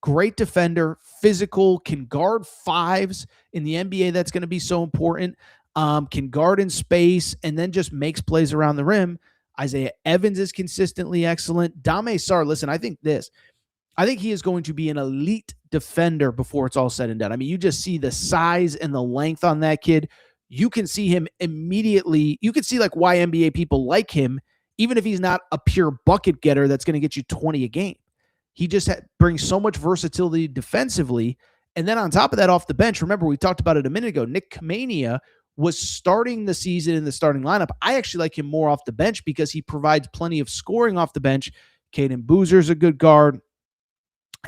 Great defender, physical, can guard 5s in the NBA. That's going to be so important. can guard in space, and then just makes plays around the rim. Isaiah Evans is consistently excellent. Dame Sarr, listen, I think he is going to be an elite defender before it's all said and done. I mean, you just see the size and the length on that kid. You can see him immediately. You can see like why NBA people like him, even if he's not a pure bucket getter that's going to get you 20 a game. He just brings so much versatility defensively. And then on top of that, off the bench, remember we talked about it a minute ago, Nick Kamania was starting the season in the starting lineup. I actually like him more off the bench because he provides plenty of scoring off the bench. Caden Boozer's a good guard.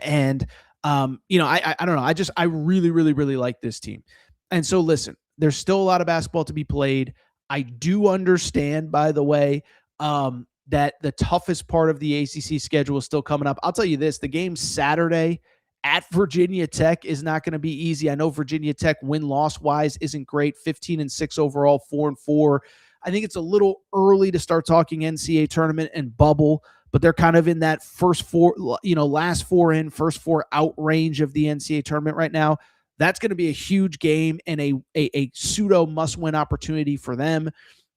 And, I don't know. I really, really, really like this team. And so listen, there's still a lot of basketball to be played. I do understand, by the way, that the toughest part of the ACC schedule is still coming up. I'll tell you this, the game Saturday at Virginia Tech is not going to be easy. I know Virginia Tech win-loss wise isn't great, 15-6 overall, 4-4. I think it's a little early to start talking NCAA tournament and bubble, but they're kind of in that first four, last four in, first four out range of the NCAA tournament right now. That's going to be a huge game and a pseudo must-win opportunity for them.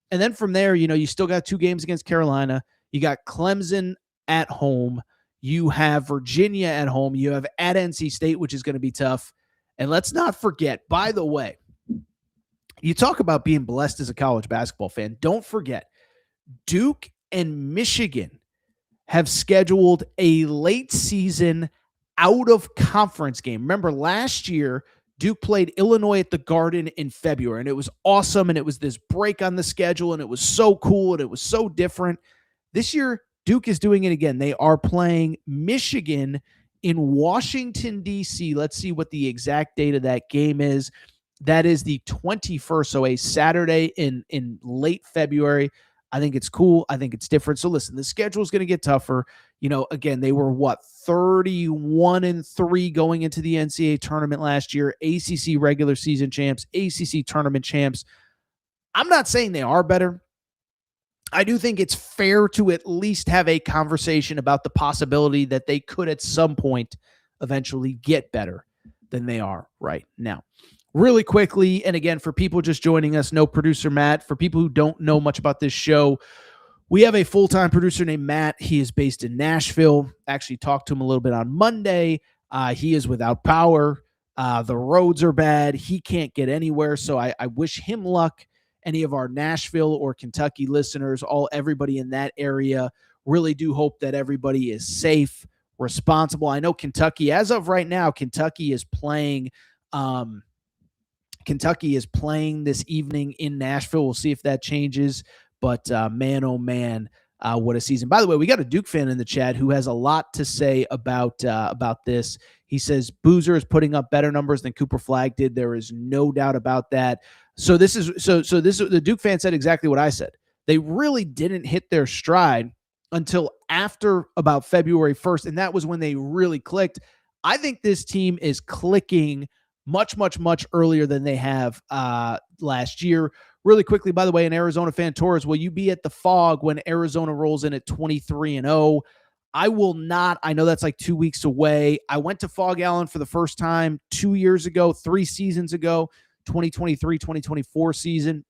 And then from there, you still got 2 games against Carolina. You got Clemson at home. You have Virginia at home. You have at NC State, which is going to be tough. And let's not forget, by the way, you talk about being blessed as a college basketball fan. Don't forget, Duke and Michigan have scheduled a late season out of conference game. Remember last year, Duke played Illinois at the Garden in February, and it was awesome, and it was this break on the schedule, and it was so cool, and it was so different. This year, Duke is doing it again. They are playing Michigan in Washington, D.C. Let's see what the exact date of that game is. That is the 21st, so a Saturday in late February. I think it's cool. I think it's different. So listen, the schedule is going to get tougher. Again, they were 31-3 going into the NCAA tournament last year, ACC regular season champs, ACC tournament champs. I'm not saying they are better. I do think it's fair to at least have a conversation about the possibility that they could at some point eventually get better than they are right now. Really quickly, and again, for people just joining us, no producer Matt. For people who don't know much about this show, we have a full-time producer named Matt. He is based in Nashville. Actually talked to him a little bit on Monday. He is without power. The roads are bad. He can't get anywhere, so I wish him luck. Any of our Nashville or Kentucky listeners, everybody in that area, really do hope that everybody is safe, responsible. I know Kentucky, as of right now, Kentucky is playing this evening in Nashville. We'll see if that changes. But man, oh man, what a season. By the way, we got a Duke fan in the chat who has a lot to say about this. He says Boozer is putting up better numbers than Cooper Flagg did. There is no doubt about that. So the Duke fan said exactly what I said. They really didn't hit their stride until after about February 1st, and that was when they really clicked. I think this team is clicking much, much, much earlier than they have last year. Really quickly, by the way, an Arizona fan, Torres, will you be at the Fog when Arizona rolls in at 23-0? I will not. I know that's like 2 weeks away. I went to Fog Allen for the first time 2 years ago, 3 seasons ago, 2023, 2024 season.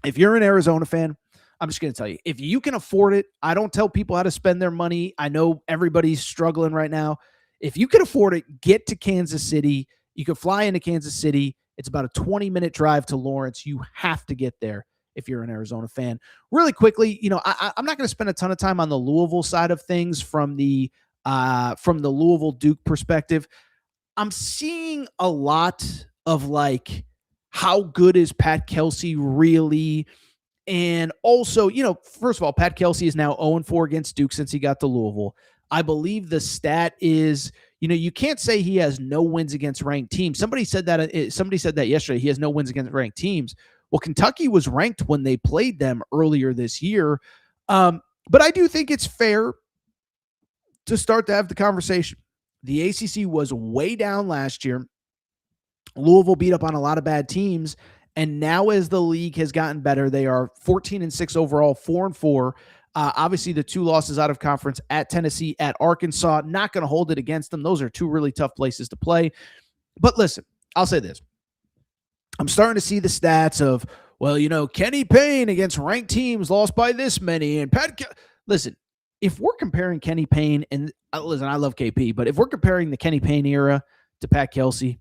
If you're an Arizona fan, I'm just going to tell you, if you can afford it, I don't tell people how to spend their money. I know everybody's struggling right now. If you can afford it, get to Kansas City. You can fly into Kansas City. It's about a 20-minute drive to Lawrence. You have to get there if you're an Arizona fan. Really quickly, I'm not going to spend a ton of time on the Louisville side of things from the Louisville Duke perspective. I'm seeing a lot of like, how good is Pat Kelsey really? And also, first of all, Pat Kelsey is now 0-4 against Duke since he got to Louisville. I believe the stat is, you can't say he has no wins against ranked teams. Somebody said that yesterday. He has no wins against ranked teams. Well, Kentucky was ranked when they played them earlier this year. But I do think it's fair to start to have the conversation. The ACC was way down last year. Louisville beat up on a lot of bad teams. And now as the league has gotten better, they are 14-6 overall, 4-4. Obviously, the 2 losses out of conference at Tennessee, at Arkansas, not going to hold it against them. Those are 2 really tough places to play. But listen, I'll say this. I'm starting to see the stats of, well, Kenny Payne against ranked teams lost by this many. And listen, if we're comparing Kenny Payne, and listen, I love KP, but if we're comparing the Kenny Payne era to Pat Kelsey,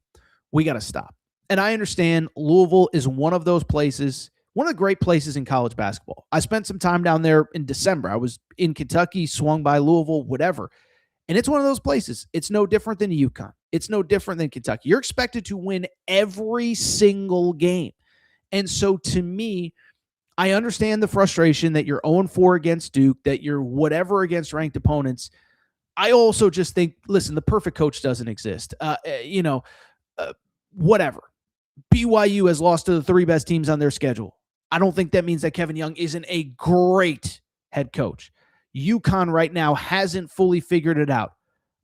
we got to stop. And I understand Louisville is one of those places, one of the great places in college basketball. I spent some time down there in December. I was in Kentucky, swung by Louisville, whatever. And it's one of those places. It's no different than UConn. It's no different than Kentucky. You're expected to win every single game. And so to me, I understand the frustration that you're 0-4 against Duke, that you're whatever against ranked opponents. I also just think, listen, the perfect coach doesn't exist. Whatever. BYU has lost to the 3 best teams on their schedule. I don't think that means that Kevin Young isn't a great head coach. UConn right now hasn't fully figured it out.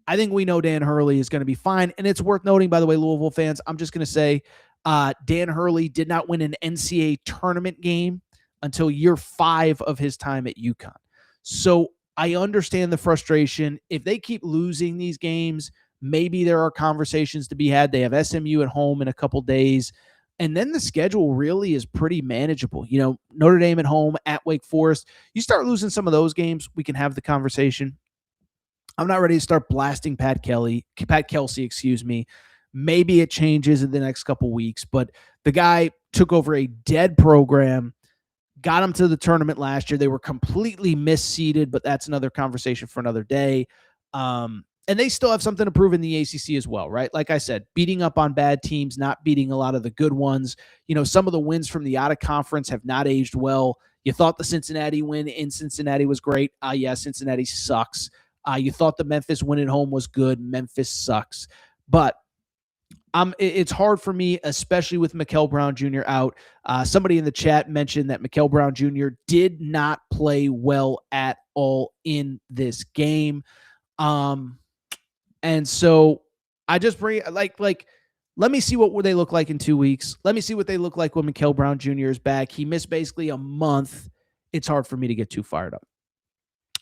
I think we know Dan Hurley is going to be fine. And it's worth noting, by the way, Louisville fans, I'm just going to say Dan Hurley did not win an NCAA tournament game until year 5 of his time at UConn. So I understand the frustration. If they keep losing these games, maybe there are conversations to be had. They have SMU at home in a couple days. And then the schedule really is pretty manageable. Notre Dame at home, at Wake Forest. You start losing some of those games, we can have the conversation. I'm not ready to start blasting Pat Kelsey. Maybe it changes in the next couple weeks, but the guy took over a dead program, got him to the tournament last year. They were completely misseeded, but that's another conversation for another day. And they still have something to prove in the ACC as well, right? Like I said, beating up on bad teams, not beating a lot of the good ones. Some of the wins from the out-of-conference have not aged well. You thought the Cincinnati win in Cincinnati was great. Yeah, Cincinnati sucks. You thought the Memphis win at home was good. Memphis sucks. But it's hard for me, especially with Mikel Brown Jr. out. Somebody in the chat mentioned that Mikel Brown Jr. did not play well at all in this game. And so I just bring let me see what they look like in 2 weeks. Let me see what they look like when Mikel Brown Jr. is back. He missed basically a month. It's hard for me to get too fired up.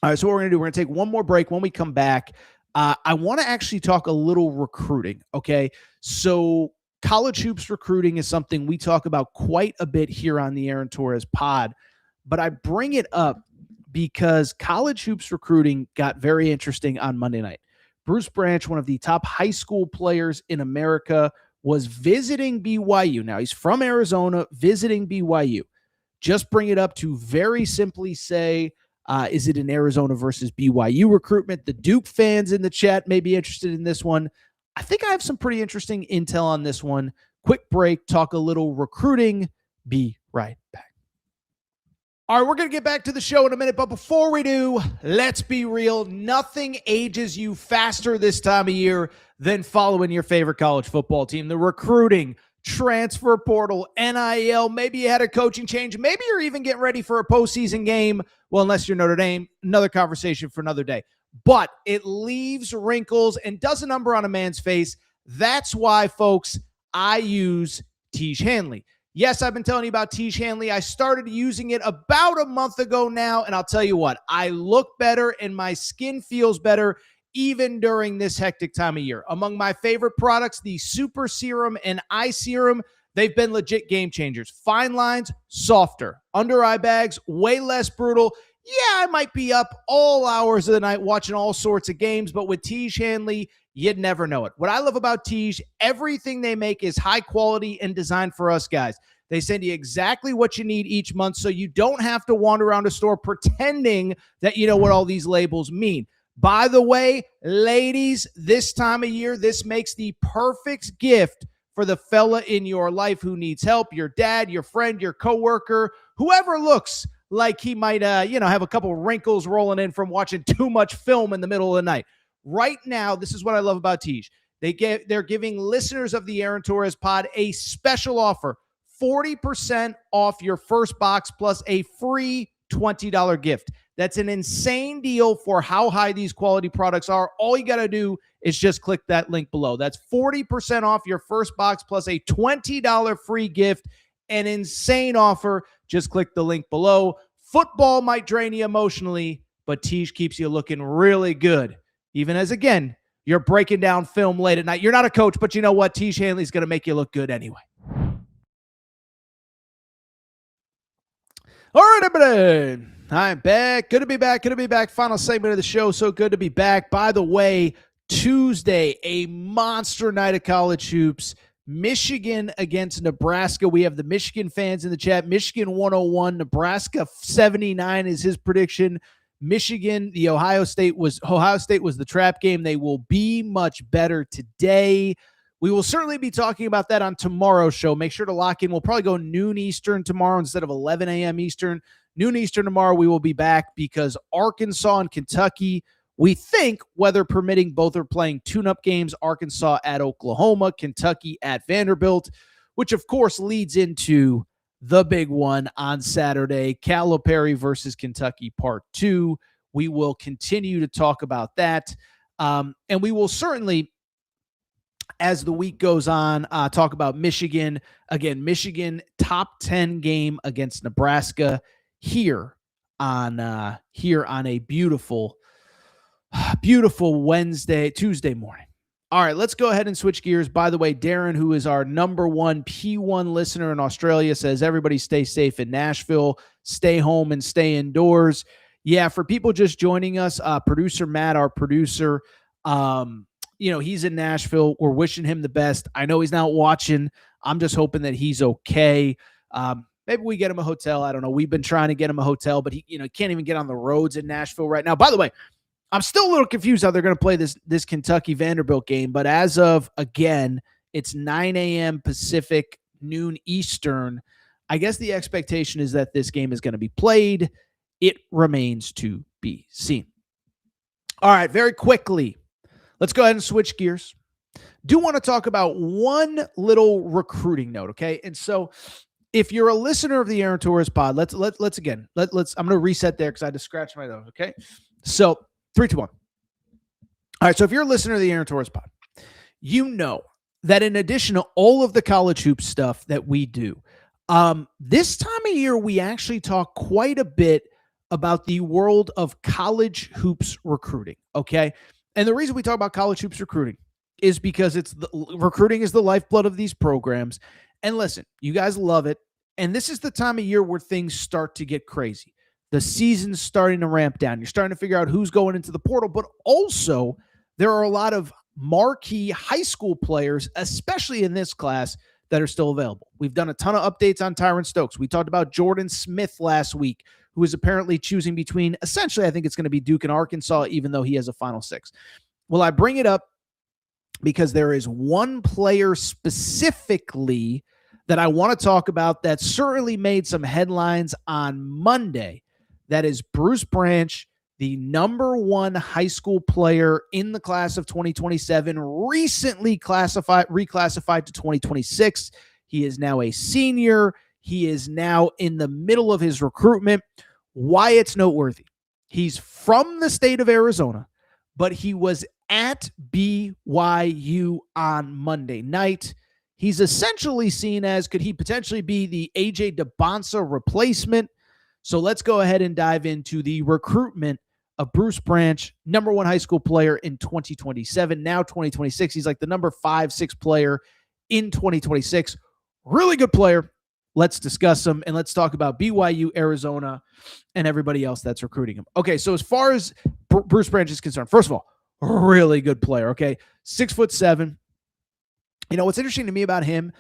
All right, so what we're going to do, we're going to take one more break. When we come back, I want to actually talk a little recruiting, okay? So college hoops recruiting is something we talk about quite a bit here on the Aaron Torres pod, but I bring it up because college hoops recruiting got very interesting on Monday night. Bruce Branch, one of the top high school players in America, was visiting BYU. Now, he's from Arizona, visiting BYU. Just bring it up to very simply say, is it an Arizona versus BYU recruitment? The Duke fans in the chat may be interested in this one. I think I have some pretty interesting intel on this one. Quick break, talk a little recruiting. Be right back. All right, we're going to get back to the show in a minute, but before we do, let's be real. Nothing ages you faster this time of year than following your favorite college football team. The recruiting, transfer portal, NIL, maybe you had a coaching change. Maybe you're even getting ready for a postseason game. Well, unless you're Notre Dame, another conversation for another day. But it leaves wrinkles and does a number on a man's face. That's why, folks, I use Tiege Hanley. Yes, I've been telling you about Tiege Hanley. I started using it about a month ago now, and I'll tell you what, I look better and my skin feels better even during this hectic time of year. Among my favorite products, the Super Serum and Eye Serum, they've been legit game changers. Fine lines, softer. Under eye bags, way less brutal. Yeah, I might be up all hours of the night watching all sorts of games, but with Tiege Hanley, you'd never know it. What I love about Tiege, everything they make is high quality and designed for us guys. They send you exactly what you need each month, so you don't have to wander around a store pretending that you know what all these labels mean. By the way, ladies, this time of year, this makes the perfect gift for the fella in your life who needs help, your dad, your friend, your coworker, whoever looks like he might have a couple wrinkles rolling in from watching too much film in the middle of the night. Right now, this is what I love about Tiege. They're giving listeners of the Aaron Torres pod a special offer, 40% off your first box plus a free $20 gift. That's an insane deal for how high these quality products are. All you got to do is just click that link below. That's 40% off your first box plus a $20 free gift. An insane offer. Just click the link below. Football might drain you emotionally, but Tiege keeps you looking really good. Even as, again, you're breaking down film late at night. You're not a coach, but you know what? Tiege Hanley's going to make you look good anyway. All right, everybody. I'm back. Good to be back. Good to be back. Final segment of the show. So good to be back. By the way, Tuesday, a monster night of college hoops. Michigan against Nebraska. We have the Michigan fans in the chat. Michigan 101, Nebraska 79 is his prediction. Michigan, the Ohio State was the trap game. They will be much better today. We will certainly be talking about that on tomorrow's show. Make sure to lock in. We'll probably go noon Eastern tomorrow instead of 11 a.m. Eastern. Noon Eastern tomorrow, we will be back because Arkansas and Kentucky, we think, weather permitting, both are playing tune-up games. Arkansas at Oklahoma, Kentucky at Vanderbilt, which, of course, leads into the big one on Saturday, Calipari versus Kentucky Part 2. We will continue to talk about that. And we will certainly, as the week goes on, talk about Michigan. Again, Michigan top 10 game against Nebraska here on a beautiful Tuesday morning. All right, let's go ahead and switch gears. By the way, Darren, who is our number one P1 listener in Australia, says everybody stay safe in Nashville, stay home and stay indoors. Yeah, for people just joining us, producer Matt, our producer, he's in Nashville. We're wishing him the best. I know he's not watching. I'm just hoping that he's okay. Maybe we get him a hotel. I don't know. We've been trying to get him a hotel, but he can't even get on the roads in Nashville right now. By the way, I'm still a little confused how they're going to play this Kentucky Vanderbilt game, but as of, again, it's 9 a.m. Pacific, noon Eastern. I guess the expectation is that this game is going to be played. It remains to be seen. All right, very quickly, let's go ahead and switch gears. Do want to talk about one little recruiting note, okay? And so if you're a listener of the Aaron Torres pod, let's I'm going to reset there because I just scratched my nose, okay? So 3, 2, 1. All right, so if you're a listener to the Aaron Torres pod, you know that in addition to all of the college hoop stuff that we do, this time of year we actually talk quite a bit about the world of college hoops recruiting, okay? And the reason we talk about college hoops recruiting is because recruiting is the lifeblood of these programs. And listen, you guys love it, and this is the time of year where things start to get crazy. The season's starting to ramp down. You're starting to figure out who's going into the portal, but also there are a lot of marquee high school players, especially in this class, that are still available. We've done a ton of updates on Tyron Stokes. We talked about Jordan Smith last week, who is apparently choosing between, essentially, I think it's going to be Duke and Arkansas, even though he has a Final Six. Well, I bring it up because there is one player specifically that I want to talk about that certainly made some headlines on Monday. That is Bruce Branch, the number one high school player in the class of 2027, recently reclassified to 2026. He is now a senior. He is now in the middle of his recruitment. Why it's noteworthy. He's from the state of Arizona, but he was at BYU on Monday night. He's essentially seen as, could he potentially be the AJ DeBonsa replacement? So let's go ahead and dive into the recruitment of Bruce Branch, number one high school player in 2027, now 2026. He's like the number 5, 6 player in 2026. Really good player. Let's discuss him, and let's talk about BYU, Arizona, and everybody else that's recruiting him. Okay, so as far as Bruce Branch is concerned, first of all, really good player, okay? 6'7". What's interesting to me about him,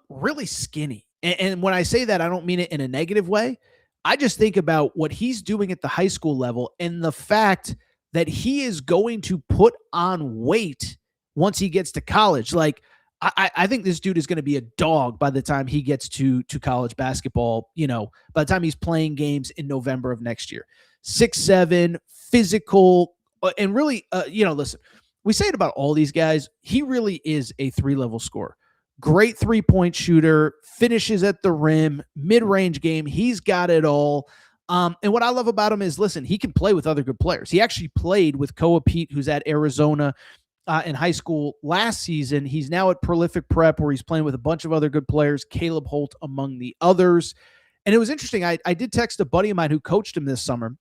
really skinny. And when I say that, I don't mean it in a negative way. I just think about what he's doing at the high school level and the fact that he is going to put on weight once he gets to college. Like, I think this dude is going to be a dog by the time he gets to college basketball, by the time he's playing games in November of next year. 6'7", physical, and really, listen, we say it about all these guys. He really is a 3-level scorer. Great three-point shooter, finishes at the rim, mid-range game. He's got it all. And what I love about him is, listen, he can play with other good players. He actually played with Koa Pete, who's at Arizona in high school last season. He's now at Prolific Prep, where he's playing with a bunch of other good players, Caleb Holt among the others. And it was interesting. I did text a buddy of mine who coached him this summer.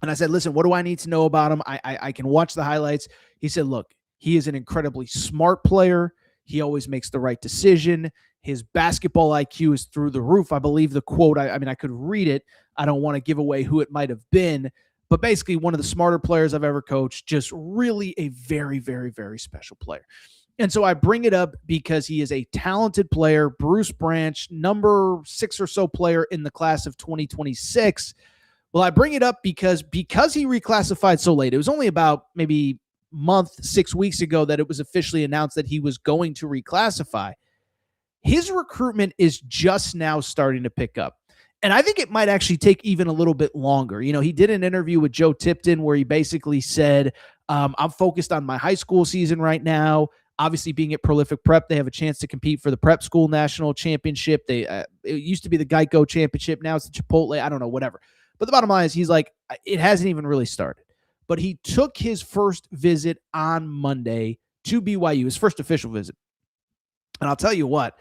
And I said, listen, what do I need to know about him? I can watch the highlights. He said, look, he is an incredibly smart player. He always makes the right decision. His basketball IQ is through the roof. I believe the quote, I mean, I could read it. I don't want to give away who it might have been, but basically one of the smarter players I've ever coached, just really a very, very, very special player. And so I bring it up because he is a talented player. Bruce Branch, number 6 or so player in the class of 2026. Well, I bring it up because he reclassified so late. It was only about maybe month, 6 weeks ago that it was officially announced that he was going to reclassify. His recruitment is just now starting to pick up. And I think it might actually take even a little bit longer. You know, he did an interview with Joe Tipton where he basically said, I'm focused on my high school season right now. Obviously, being at Prolific Prep, they have a chance to compete for the Prep School National Championship. It used to be the Geico Championship. Now it's the Chipotle. I don't know, whatever. But the bottom line is he's like, it hasn't even really started. But he took his first visit on Monday to BYU, his first official visit. And I'll tell you what,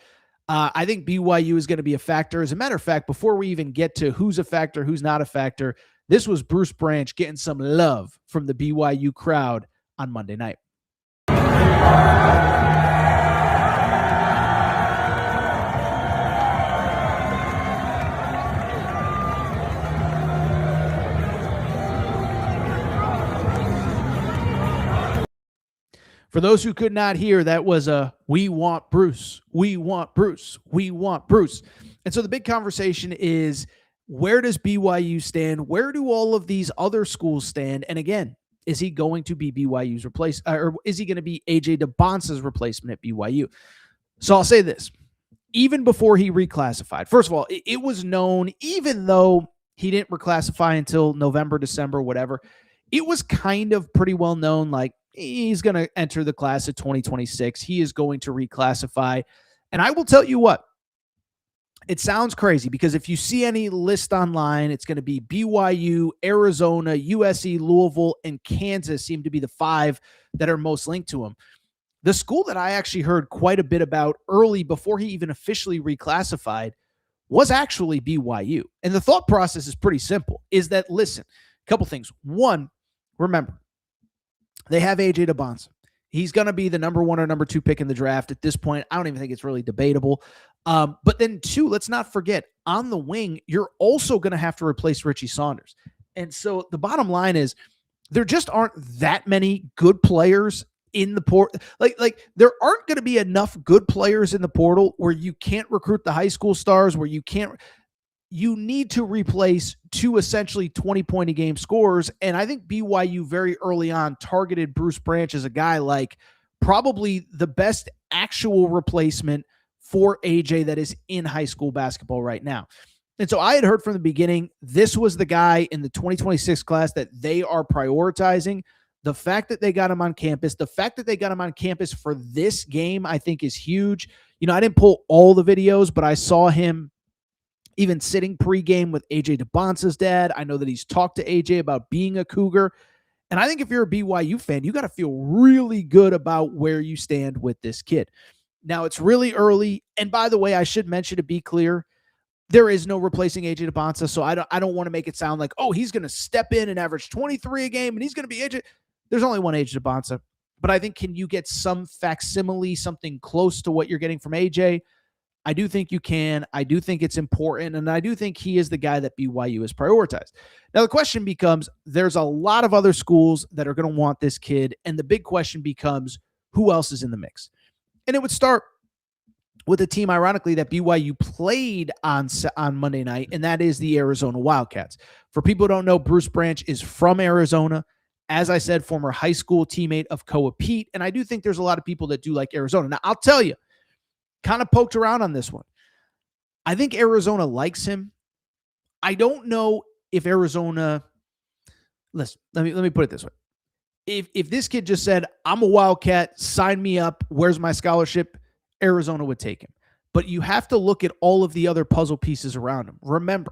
I think BYU is going to be a factor. As a matter of fact, before we even get to who's a factor, who's not a factor, this was Bruce Branch getting some love from the BYU crowd on Monday night. For those who could not hear, that was a "We want Bruce, we want Bruce, we want Bruce." And so the big conversation is, where does BYU stand? Where do all of these other schools stand? And again, is he going to be BYU's replacement, or is he going to be AJ DeBonce's replacement at BYU? So I'll say this. Even before he reclassified, first of all, it was known, even though he didn't reclassify until November, December, whatever, it was kind of pretty well known, like, he's going to enter the class of 2026. He is going to reclassify. And I will tell you what, it sounds crazy because if you see any list online, it's going to be BYU, Arizona, USC, Louisville, and Kansas seem to be the 5 that are most linked to him. The school that I actually heard quite a bit about early before he even officially reclassified was actually BYU. And the thought process is pretty simple, is that, listen, a couple things. One, remember, they have AJ DeBonce. He's going to be the number 1 or number 2 pick in the draft at this point. I don't even think it's really debatable. But then 2, let's not forget, on the wing, you're also going to have to replace Richie Saunders. And so the bottom line is there just aren't that many good players in the portal. Like there aren't going to be enough good players in the portal where you can't recruit the high school stars, where you need to replace 2 essentially 20-point-a-game scorers. And I think BYU very early on targeted Bruce Branch as a guy like probably the best actual replacement for AJ that is in high school basketball right now. And so I had heard from the beginning, this was the guy in the 2026 class that they are prioritizing. The fact that they got him on campus, the fact that they got him on campus for this game, I think is huge. You know, I didn't pull all the videos, but I saw him even sitting pregame with AJ DeBonce's dad. I know that he's talked to AJ about being a Cougar. And I think if you're a BYU fan, you got to feel really good about where you stand with this kid. Now, it's really early. And by the way, I should mention, to be clear, there is no replacing AJ DeBonce. So I don't want to make it sound like, oh, he's going to step in and average 23 a game and he's going to be AJ. There's only one AJ DeBonce. But I think, can you get some facsimile, something close to what you're getting from AJ? I do think you can. I do think it's important. And I do think he is the guy that BYU has prioritized. Now, the question becomes, there's a lot of other schools that are going to want this kid. And the big question becomes, who else is in the mix? And it would start with a team, ironically, that BYU played on Monday night, and that is the Arizona Wildcats. For people who don't know, Bruce Branch is from Arizona. As I said, former high school teammate of Koa Pete. And I do think there's a lot of people that do like Arizona. Now, I'll tell you, kind of poked around on this one. I think Arizona likes him. I don't know if Arizona, listen, let me put it this way. If this kid just said, I'm a Wildcat, sign me up, where's my scholarship, Arizona would take him. But you have to look at all of the other puzzle pieces around him. Remember,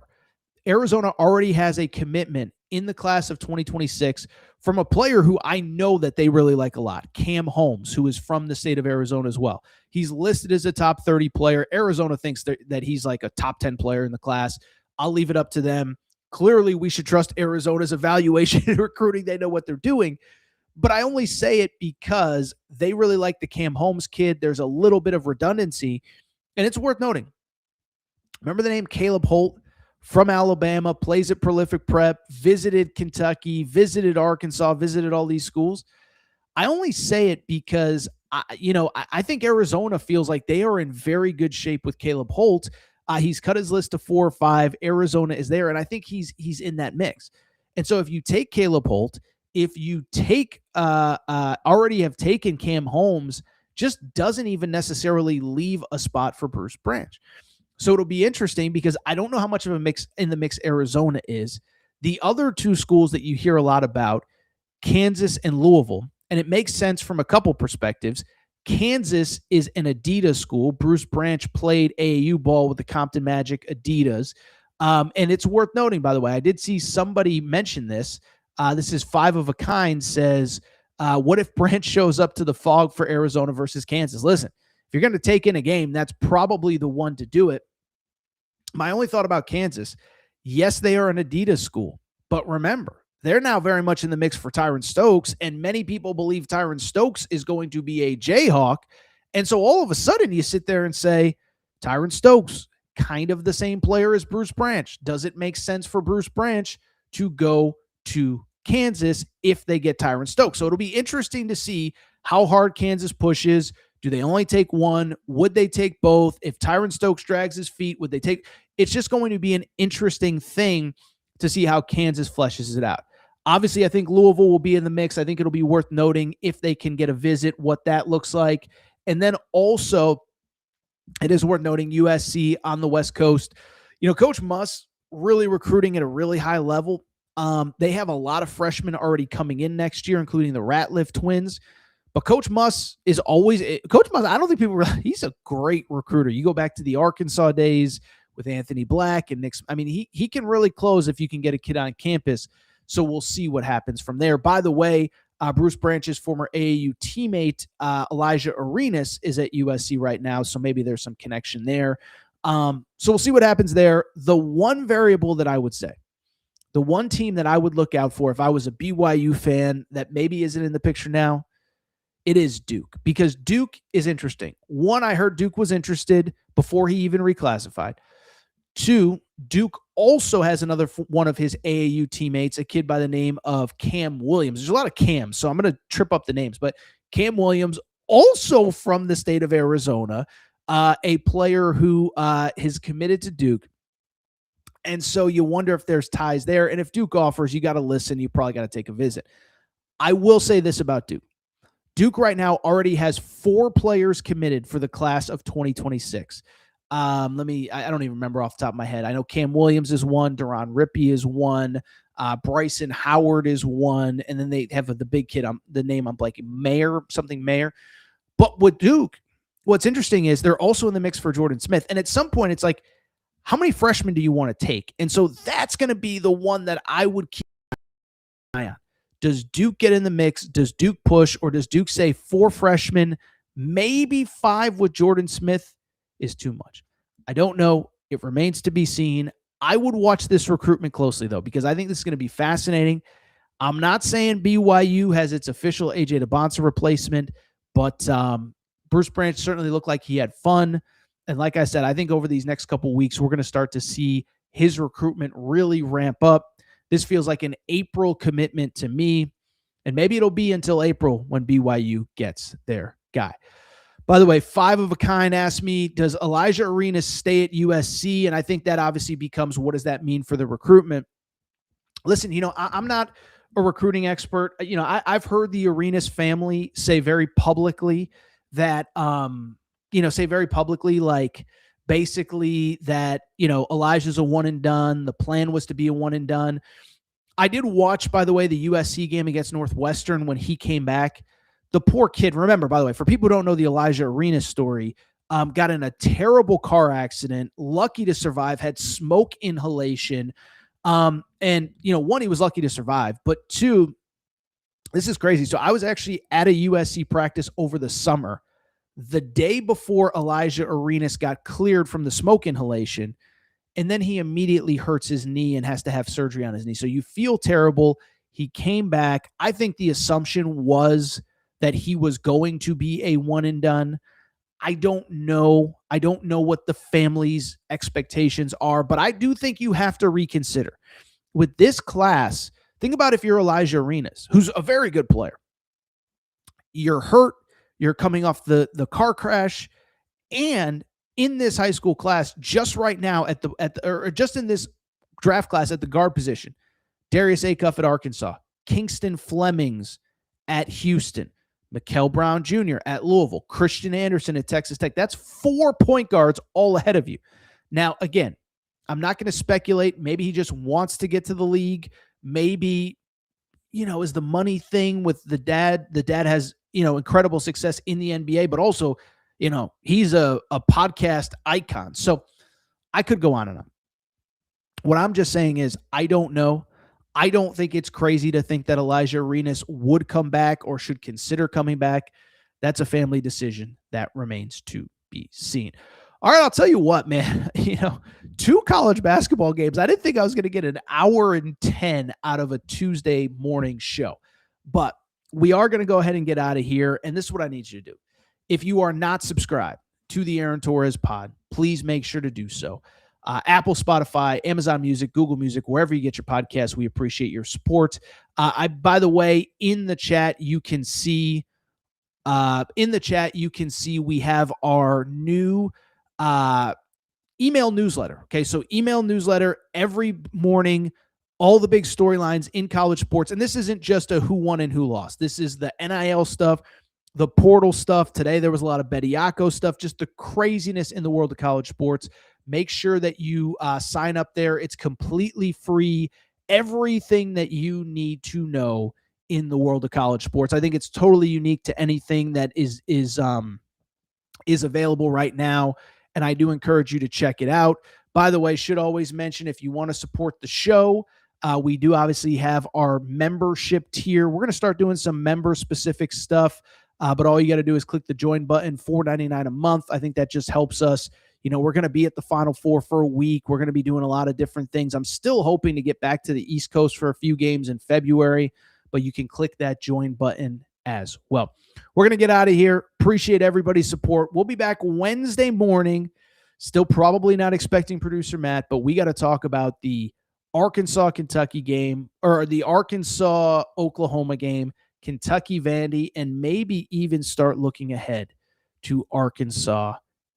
Arizona already has a commitment in the class of 2026 from a player who I know that they really like a lot, Cam Holmes, who is from the state of Arizona as well. He's listed as a top 30 player. Arizona thinks that he's like a top 10 player in the class. I'll leave it up to them. Clearly, we should trust Arizona's evaluation and recruiting. They know what they're doing. But I only say it because they really like the Cam Holmes kid. There's a little bit of redundancy. And it's worth noting. Remember the name Caleb Holt from Alabama, plays at Prolific Prep, visited Kentucky, visited Arkansas, visited all these schools. I only say it because, I think Arizona feels like they are in very good shape with Caleb Holt. He's cut his list to 4 or 5. Arizona is there, and I think he's in that mix. And so if you take Caleb Holt, if you take already have taken Cam Holmes, just doesn't even necessarily leave a spot for Bruce Branch. So it'll be interesting because I don't know how much of a mix in the mix Arizona is. The other two schools that you hear a lot about, Kansas and Louisville, and it makes sense from a couple perspectives. Kansas is an Adidas school. Bruce Branch played AAU ball with the Compton Magic Adidas. And it's worth noting, by the way, I did see somebody mention this. This is 5 of a Kind says, what if Branch shows up to the Fog for Arizona versus Kansas? Listen, if you're going to take in a game, that's probably the one to do it. My only thought about Kansas, yes, they are an Adidas school, but remember, they're now very much in the mix for Tyron Stokes, and many people believe Tyron Stokes is going to be a Jayhawk. And so all of a sudden you sit there and say, Tyron Stokes, kind of the same player as Bruce Branch. Does it make sense for Bruce Branch to go to Kansas if they get Tyron Stokes? So it'll be interesting to see how hard Kansas pushes. Do they only take one? Would they take both? If Tyron Stokes drags his feet, would they take? It's just going to be an interesting thing to see how Kansas fleshes it out. Obviously, I think Louisville will be in the mix. I think it'll be worth noting if they can get a visit, what that looks like. And then also, it is worth noting USC on the West Coast. Coach Muss really recruiting at a really high level. They have a lot of freshmen already coming in next year, including the Ratliff twins. But Coach Muss is always – Coach Muss, I don't think people realize he's a great recruiter. You go back to the Arkansas days with Anthony Black and Nick – I mean, he can really close if you can get a kid on campus. So we'll see what happens from there. By the way, Bruce Branch's former AAU teammate, Elijah Arenas, is at USC right now, so maybe there's some connection there. So we'll see what happens there. The one variable that I would say, the one team that I would look out for if I was a BYU fan that maybe isn't in the picture now, it is Duke, because Duke is interesting. One, I heard Duke was interested before he even reclassified. 2, Duke also has another one of his AAU teammates, a kid by the name of Cam Williams. There's a lot of Cams, so I'm going to trip up the names, but Cam Williams, also from the state of Arizona, a player who is committed to Duke. And so you wonder if there's ties there. And if Duke offers, you got to listen. You probably got to take a visit. I will say this about Duke. Duke right now already has 4 players committed for the class of 2026. I don't even remember off the top of my head. I know Cam Williams is one, Deron Rippey is one, Bryson Howard is one, and then they have the big kid, the name I'm blanking, Mayer. But with Duke, what's interesting is they're also in the mix for Jordan Smith. And at some point, it's like, how many freshmen do you want to take? And so that's going to be the one that I would keep an eye on. Does Duke get in the mix? Does Duke push? Or does Duke say 4 freshmen, maybe 5 with Jordan Smith is too much? I don't know. It remains to be seen. I would watch this recruitment closely, though, because I think this is going to be fascinating. I'm not saying BYU has its official AJ DeBonsa replacement, but Bruce Branch certainly looked like he had fun. And like I said, I think over these next couple weeks, we're going to start to see his recruitment really ramp up. This feels like an April commitment to me, and maybe it'll be until April when BYU gets their guy. By the way, 5 of a Kind asked me, does Elijah Arenas stay at USC? And I think that obviously becomes, what does that mean for the recruitment? Listen, I'm not a recruiting expert. I've heard the Arenas family say very publicly that, basically that, Elijah's a one and done. The plan was to be a one and done. I did watch, by the way, the USC game against Northwestern when he came back. The poor kid, remember, by the way, for people who don't know the Elijah Arenas story, got in a terrible car accident, lucky to survive, had smoke inhalation. And, one, he was lucky to survive. But 2, this is crazy. So I was actually at a USC practice over the summer, the day before Elijah Arenas got cleared from the smoke inhalation, and then he immediately hurts his knee and has to have surgery on his knee. So you feel terrible. He came back. I think the assumption was that he was going to be a one and done. I don't know. I don't know what the family's expectations are, but I do think you have to reconsider. With this class, think about if you're Elijah Arenas, who's a very good player. You're hurt. You're coming off the car crash. And in this high school class, just right now or just in this draft class at the guard position, Darius Acuff at Arkansas, Kingston Flemings at Houston, Mikel Brown Jr. at Louisville, Christian Anderson at Texas Tech. That's 4 point guards all ahead of you. Now, again, I'm not going to speculate. Maybe he just wants to get to the league. Maybe, is the money thing with the dad. The dad has, incredible success in the NBA, but also, he's a podcast icon. So I could go on and on. What I'm just saying is I don't know. I don't think it's crazy to think that Elijah Arenas would come back or should consider coming back. That's a family decision that remains to be seen. All right, I'll tell you what, man. 2 college basketball games. I didn't think I was going to get an hour and 10 out of a Tuesday morning show. But we are going to go ahead and get out of here. And this is what I need you to do. If you are not subscribed to the Aaron Torres pod, please make sure to do so. Apple, Spotify, Amazon Music, Google Music, wherever you get your podcasts, we appreciate your support. By the way, in the chat, you can see we have our new email newsletter. Okay, so email newsletter every morning, all the big storylines in college sports. And this isn't just a who won and who lost. This is the NIL stuff, the portal stuff. Today, there was a lot of Bediako stuff, just the craziness in the world of college sports. Make sure that you sign up there. It's completely free. Everything that you need to know in the world of college sports. I think it's totally unique to anything that is available right now. And I do encourage you to check it out. By the way, should always mention, if you want to support the show, we do obviously have our membership tier. We're going to start doing some member-specific stuff, but all you got to do is click the join button, $4.99 a month. I think that just helps us. We're going to be at the Final Four for a week. We're going to be doing a lot of different things. I'm still hoping to get back to the East Coast for a few games in February, but you can click that join button as well. We're going to get out of here. Appreciate everybody's support. We'll be back Wednesday morning. Still probably not expecting producer Matt, but we got to talk about the Arkansas-Kentucky game, or the Arkansas-Oklahoma game, Kentucky-Vandy, and maybe even start looking ahead to Arkansas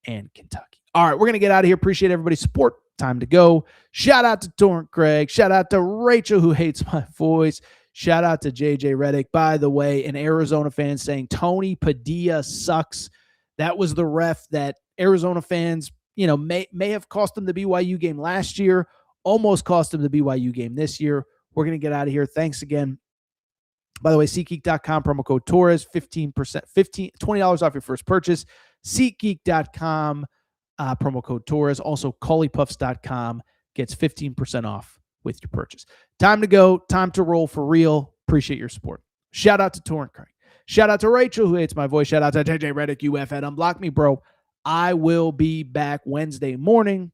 and Kentucky. All right, we're going to get out of here. Appreciate everybody's support. Time to go. Shout out to Torrent Craig. Shout out to Rachel, who hates my voice. Shout out to JJ Redick. By the way, an Arizona fan saying Tony Padilla sucks. That was the ref that Arizona fans, may have cost them the BYU game last year, almost cost them the BYU game this year. We're going to get out of here. Thanks again. By the way, SeatGeek.com, promo code Torres, $20 off your first purchase. SeatGeek.com, promo code Torres. Also, CollyPuffs.com gets 15% off with your purchase. Time to go. Time to roll for real. Appreciate your support. Shout out to Torrent Craig. Shout out to Rachel, who hates my voice. Shout out to JJ Redick, UF at Unblock Me, bro. I will be back Wednesday morning.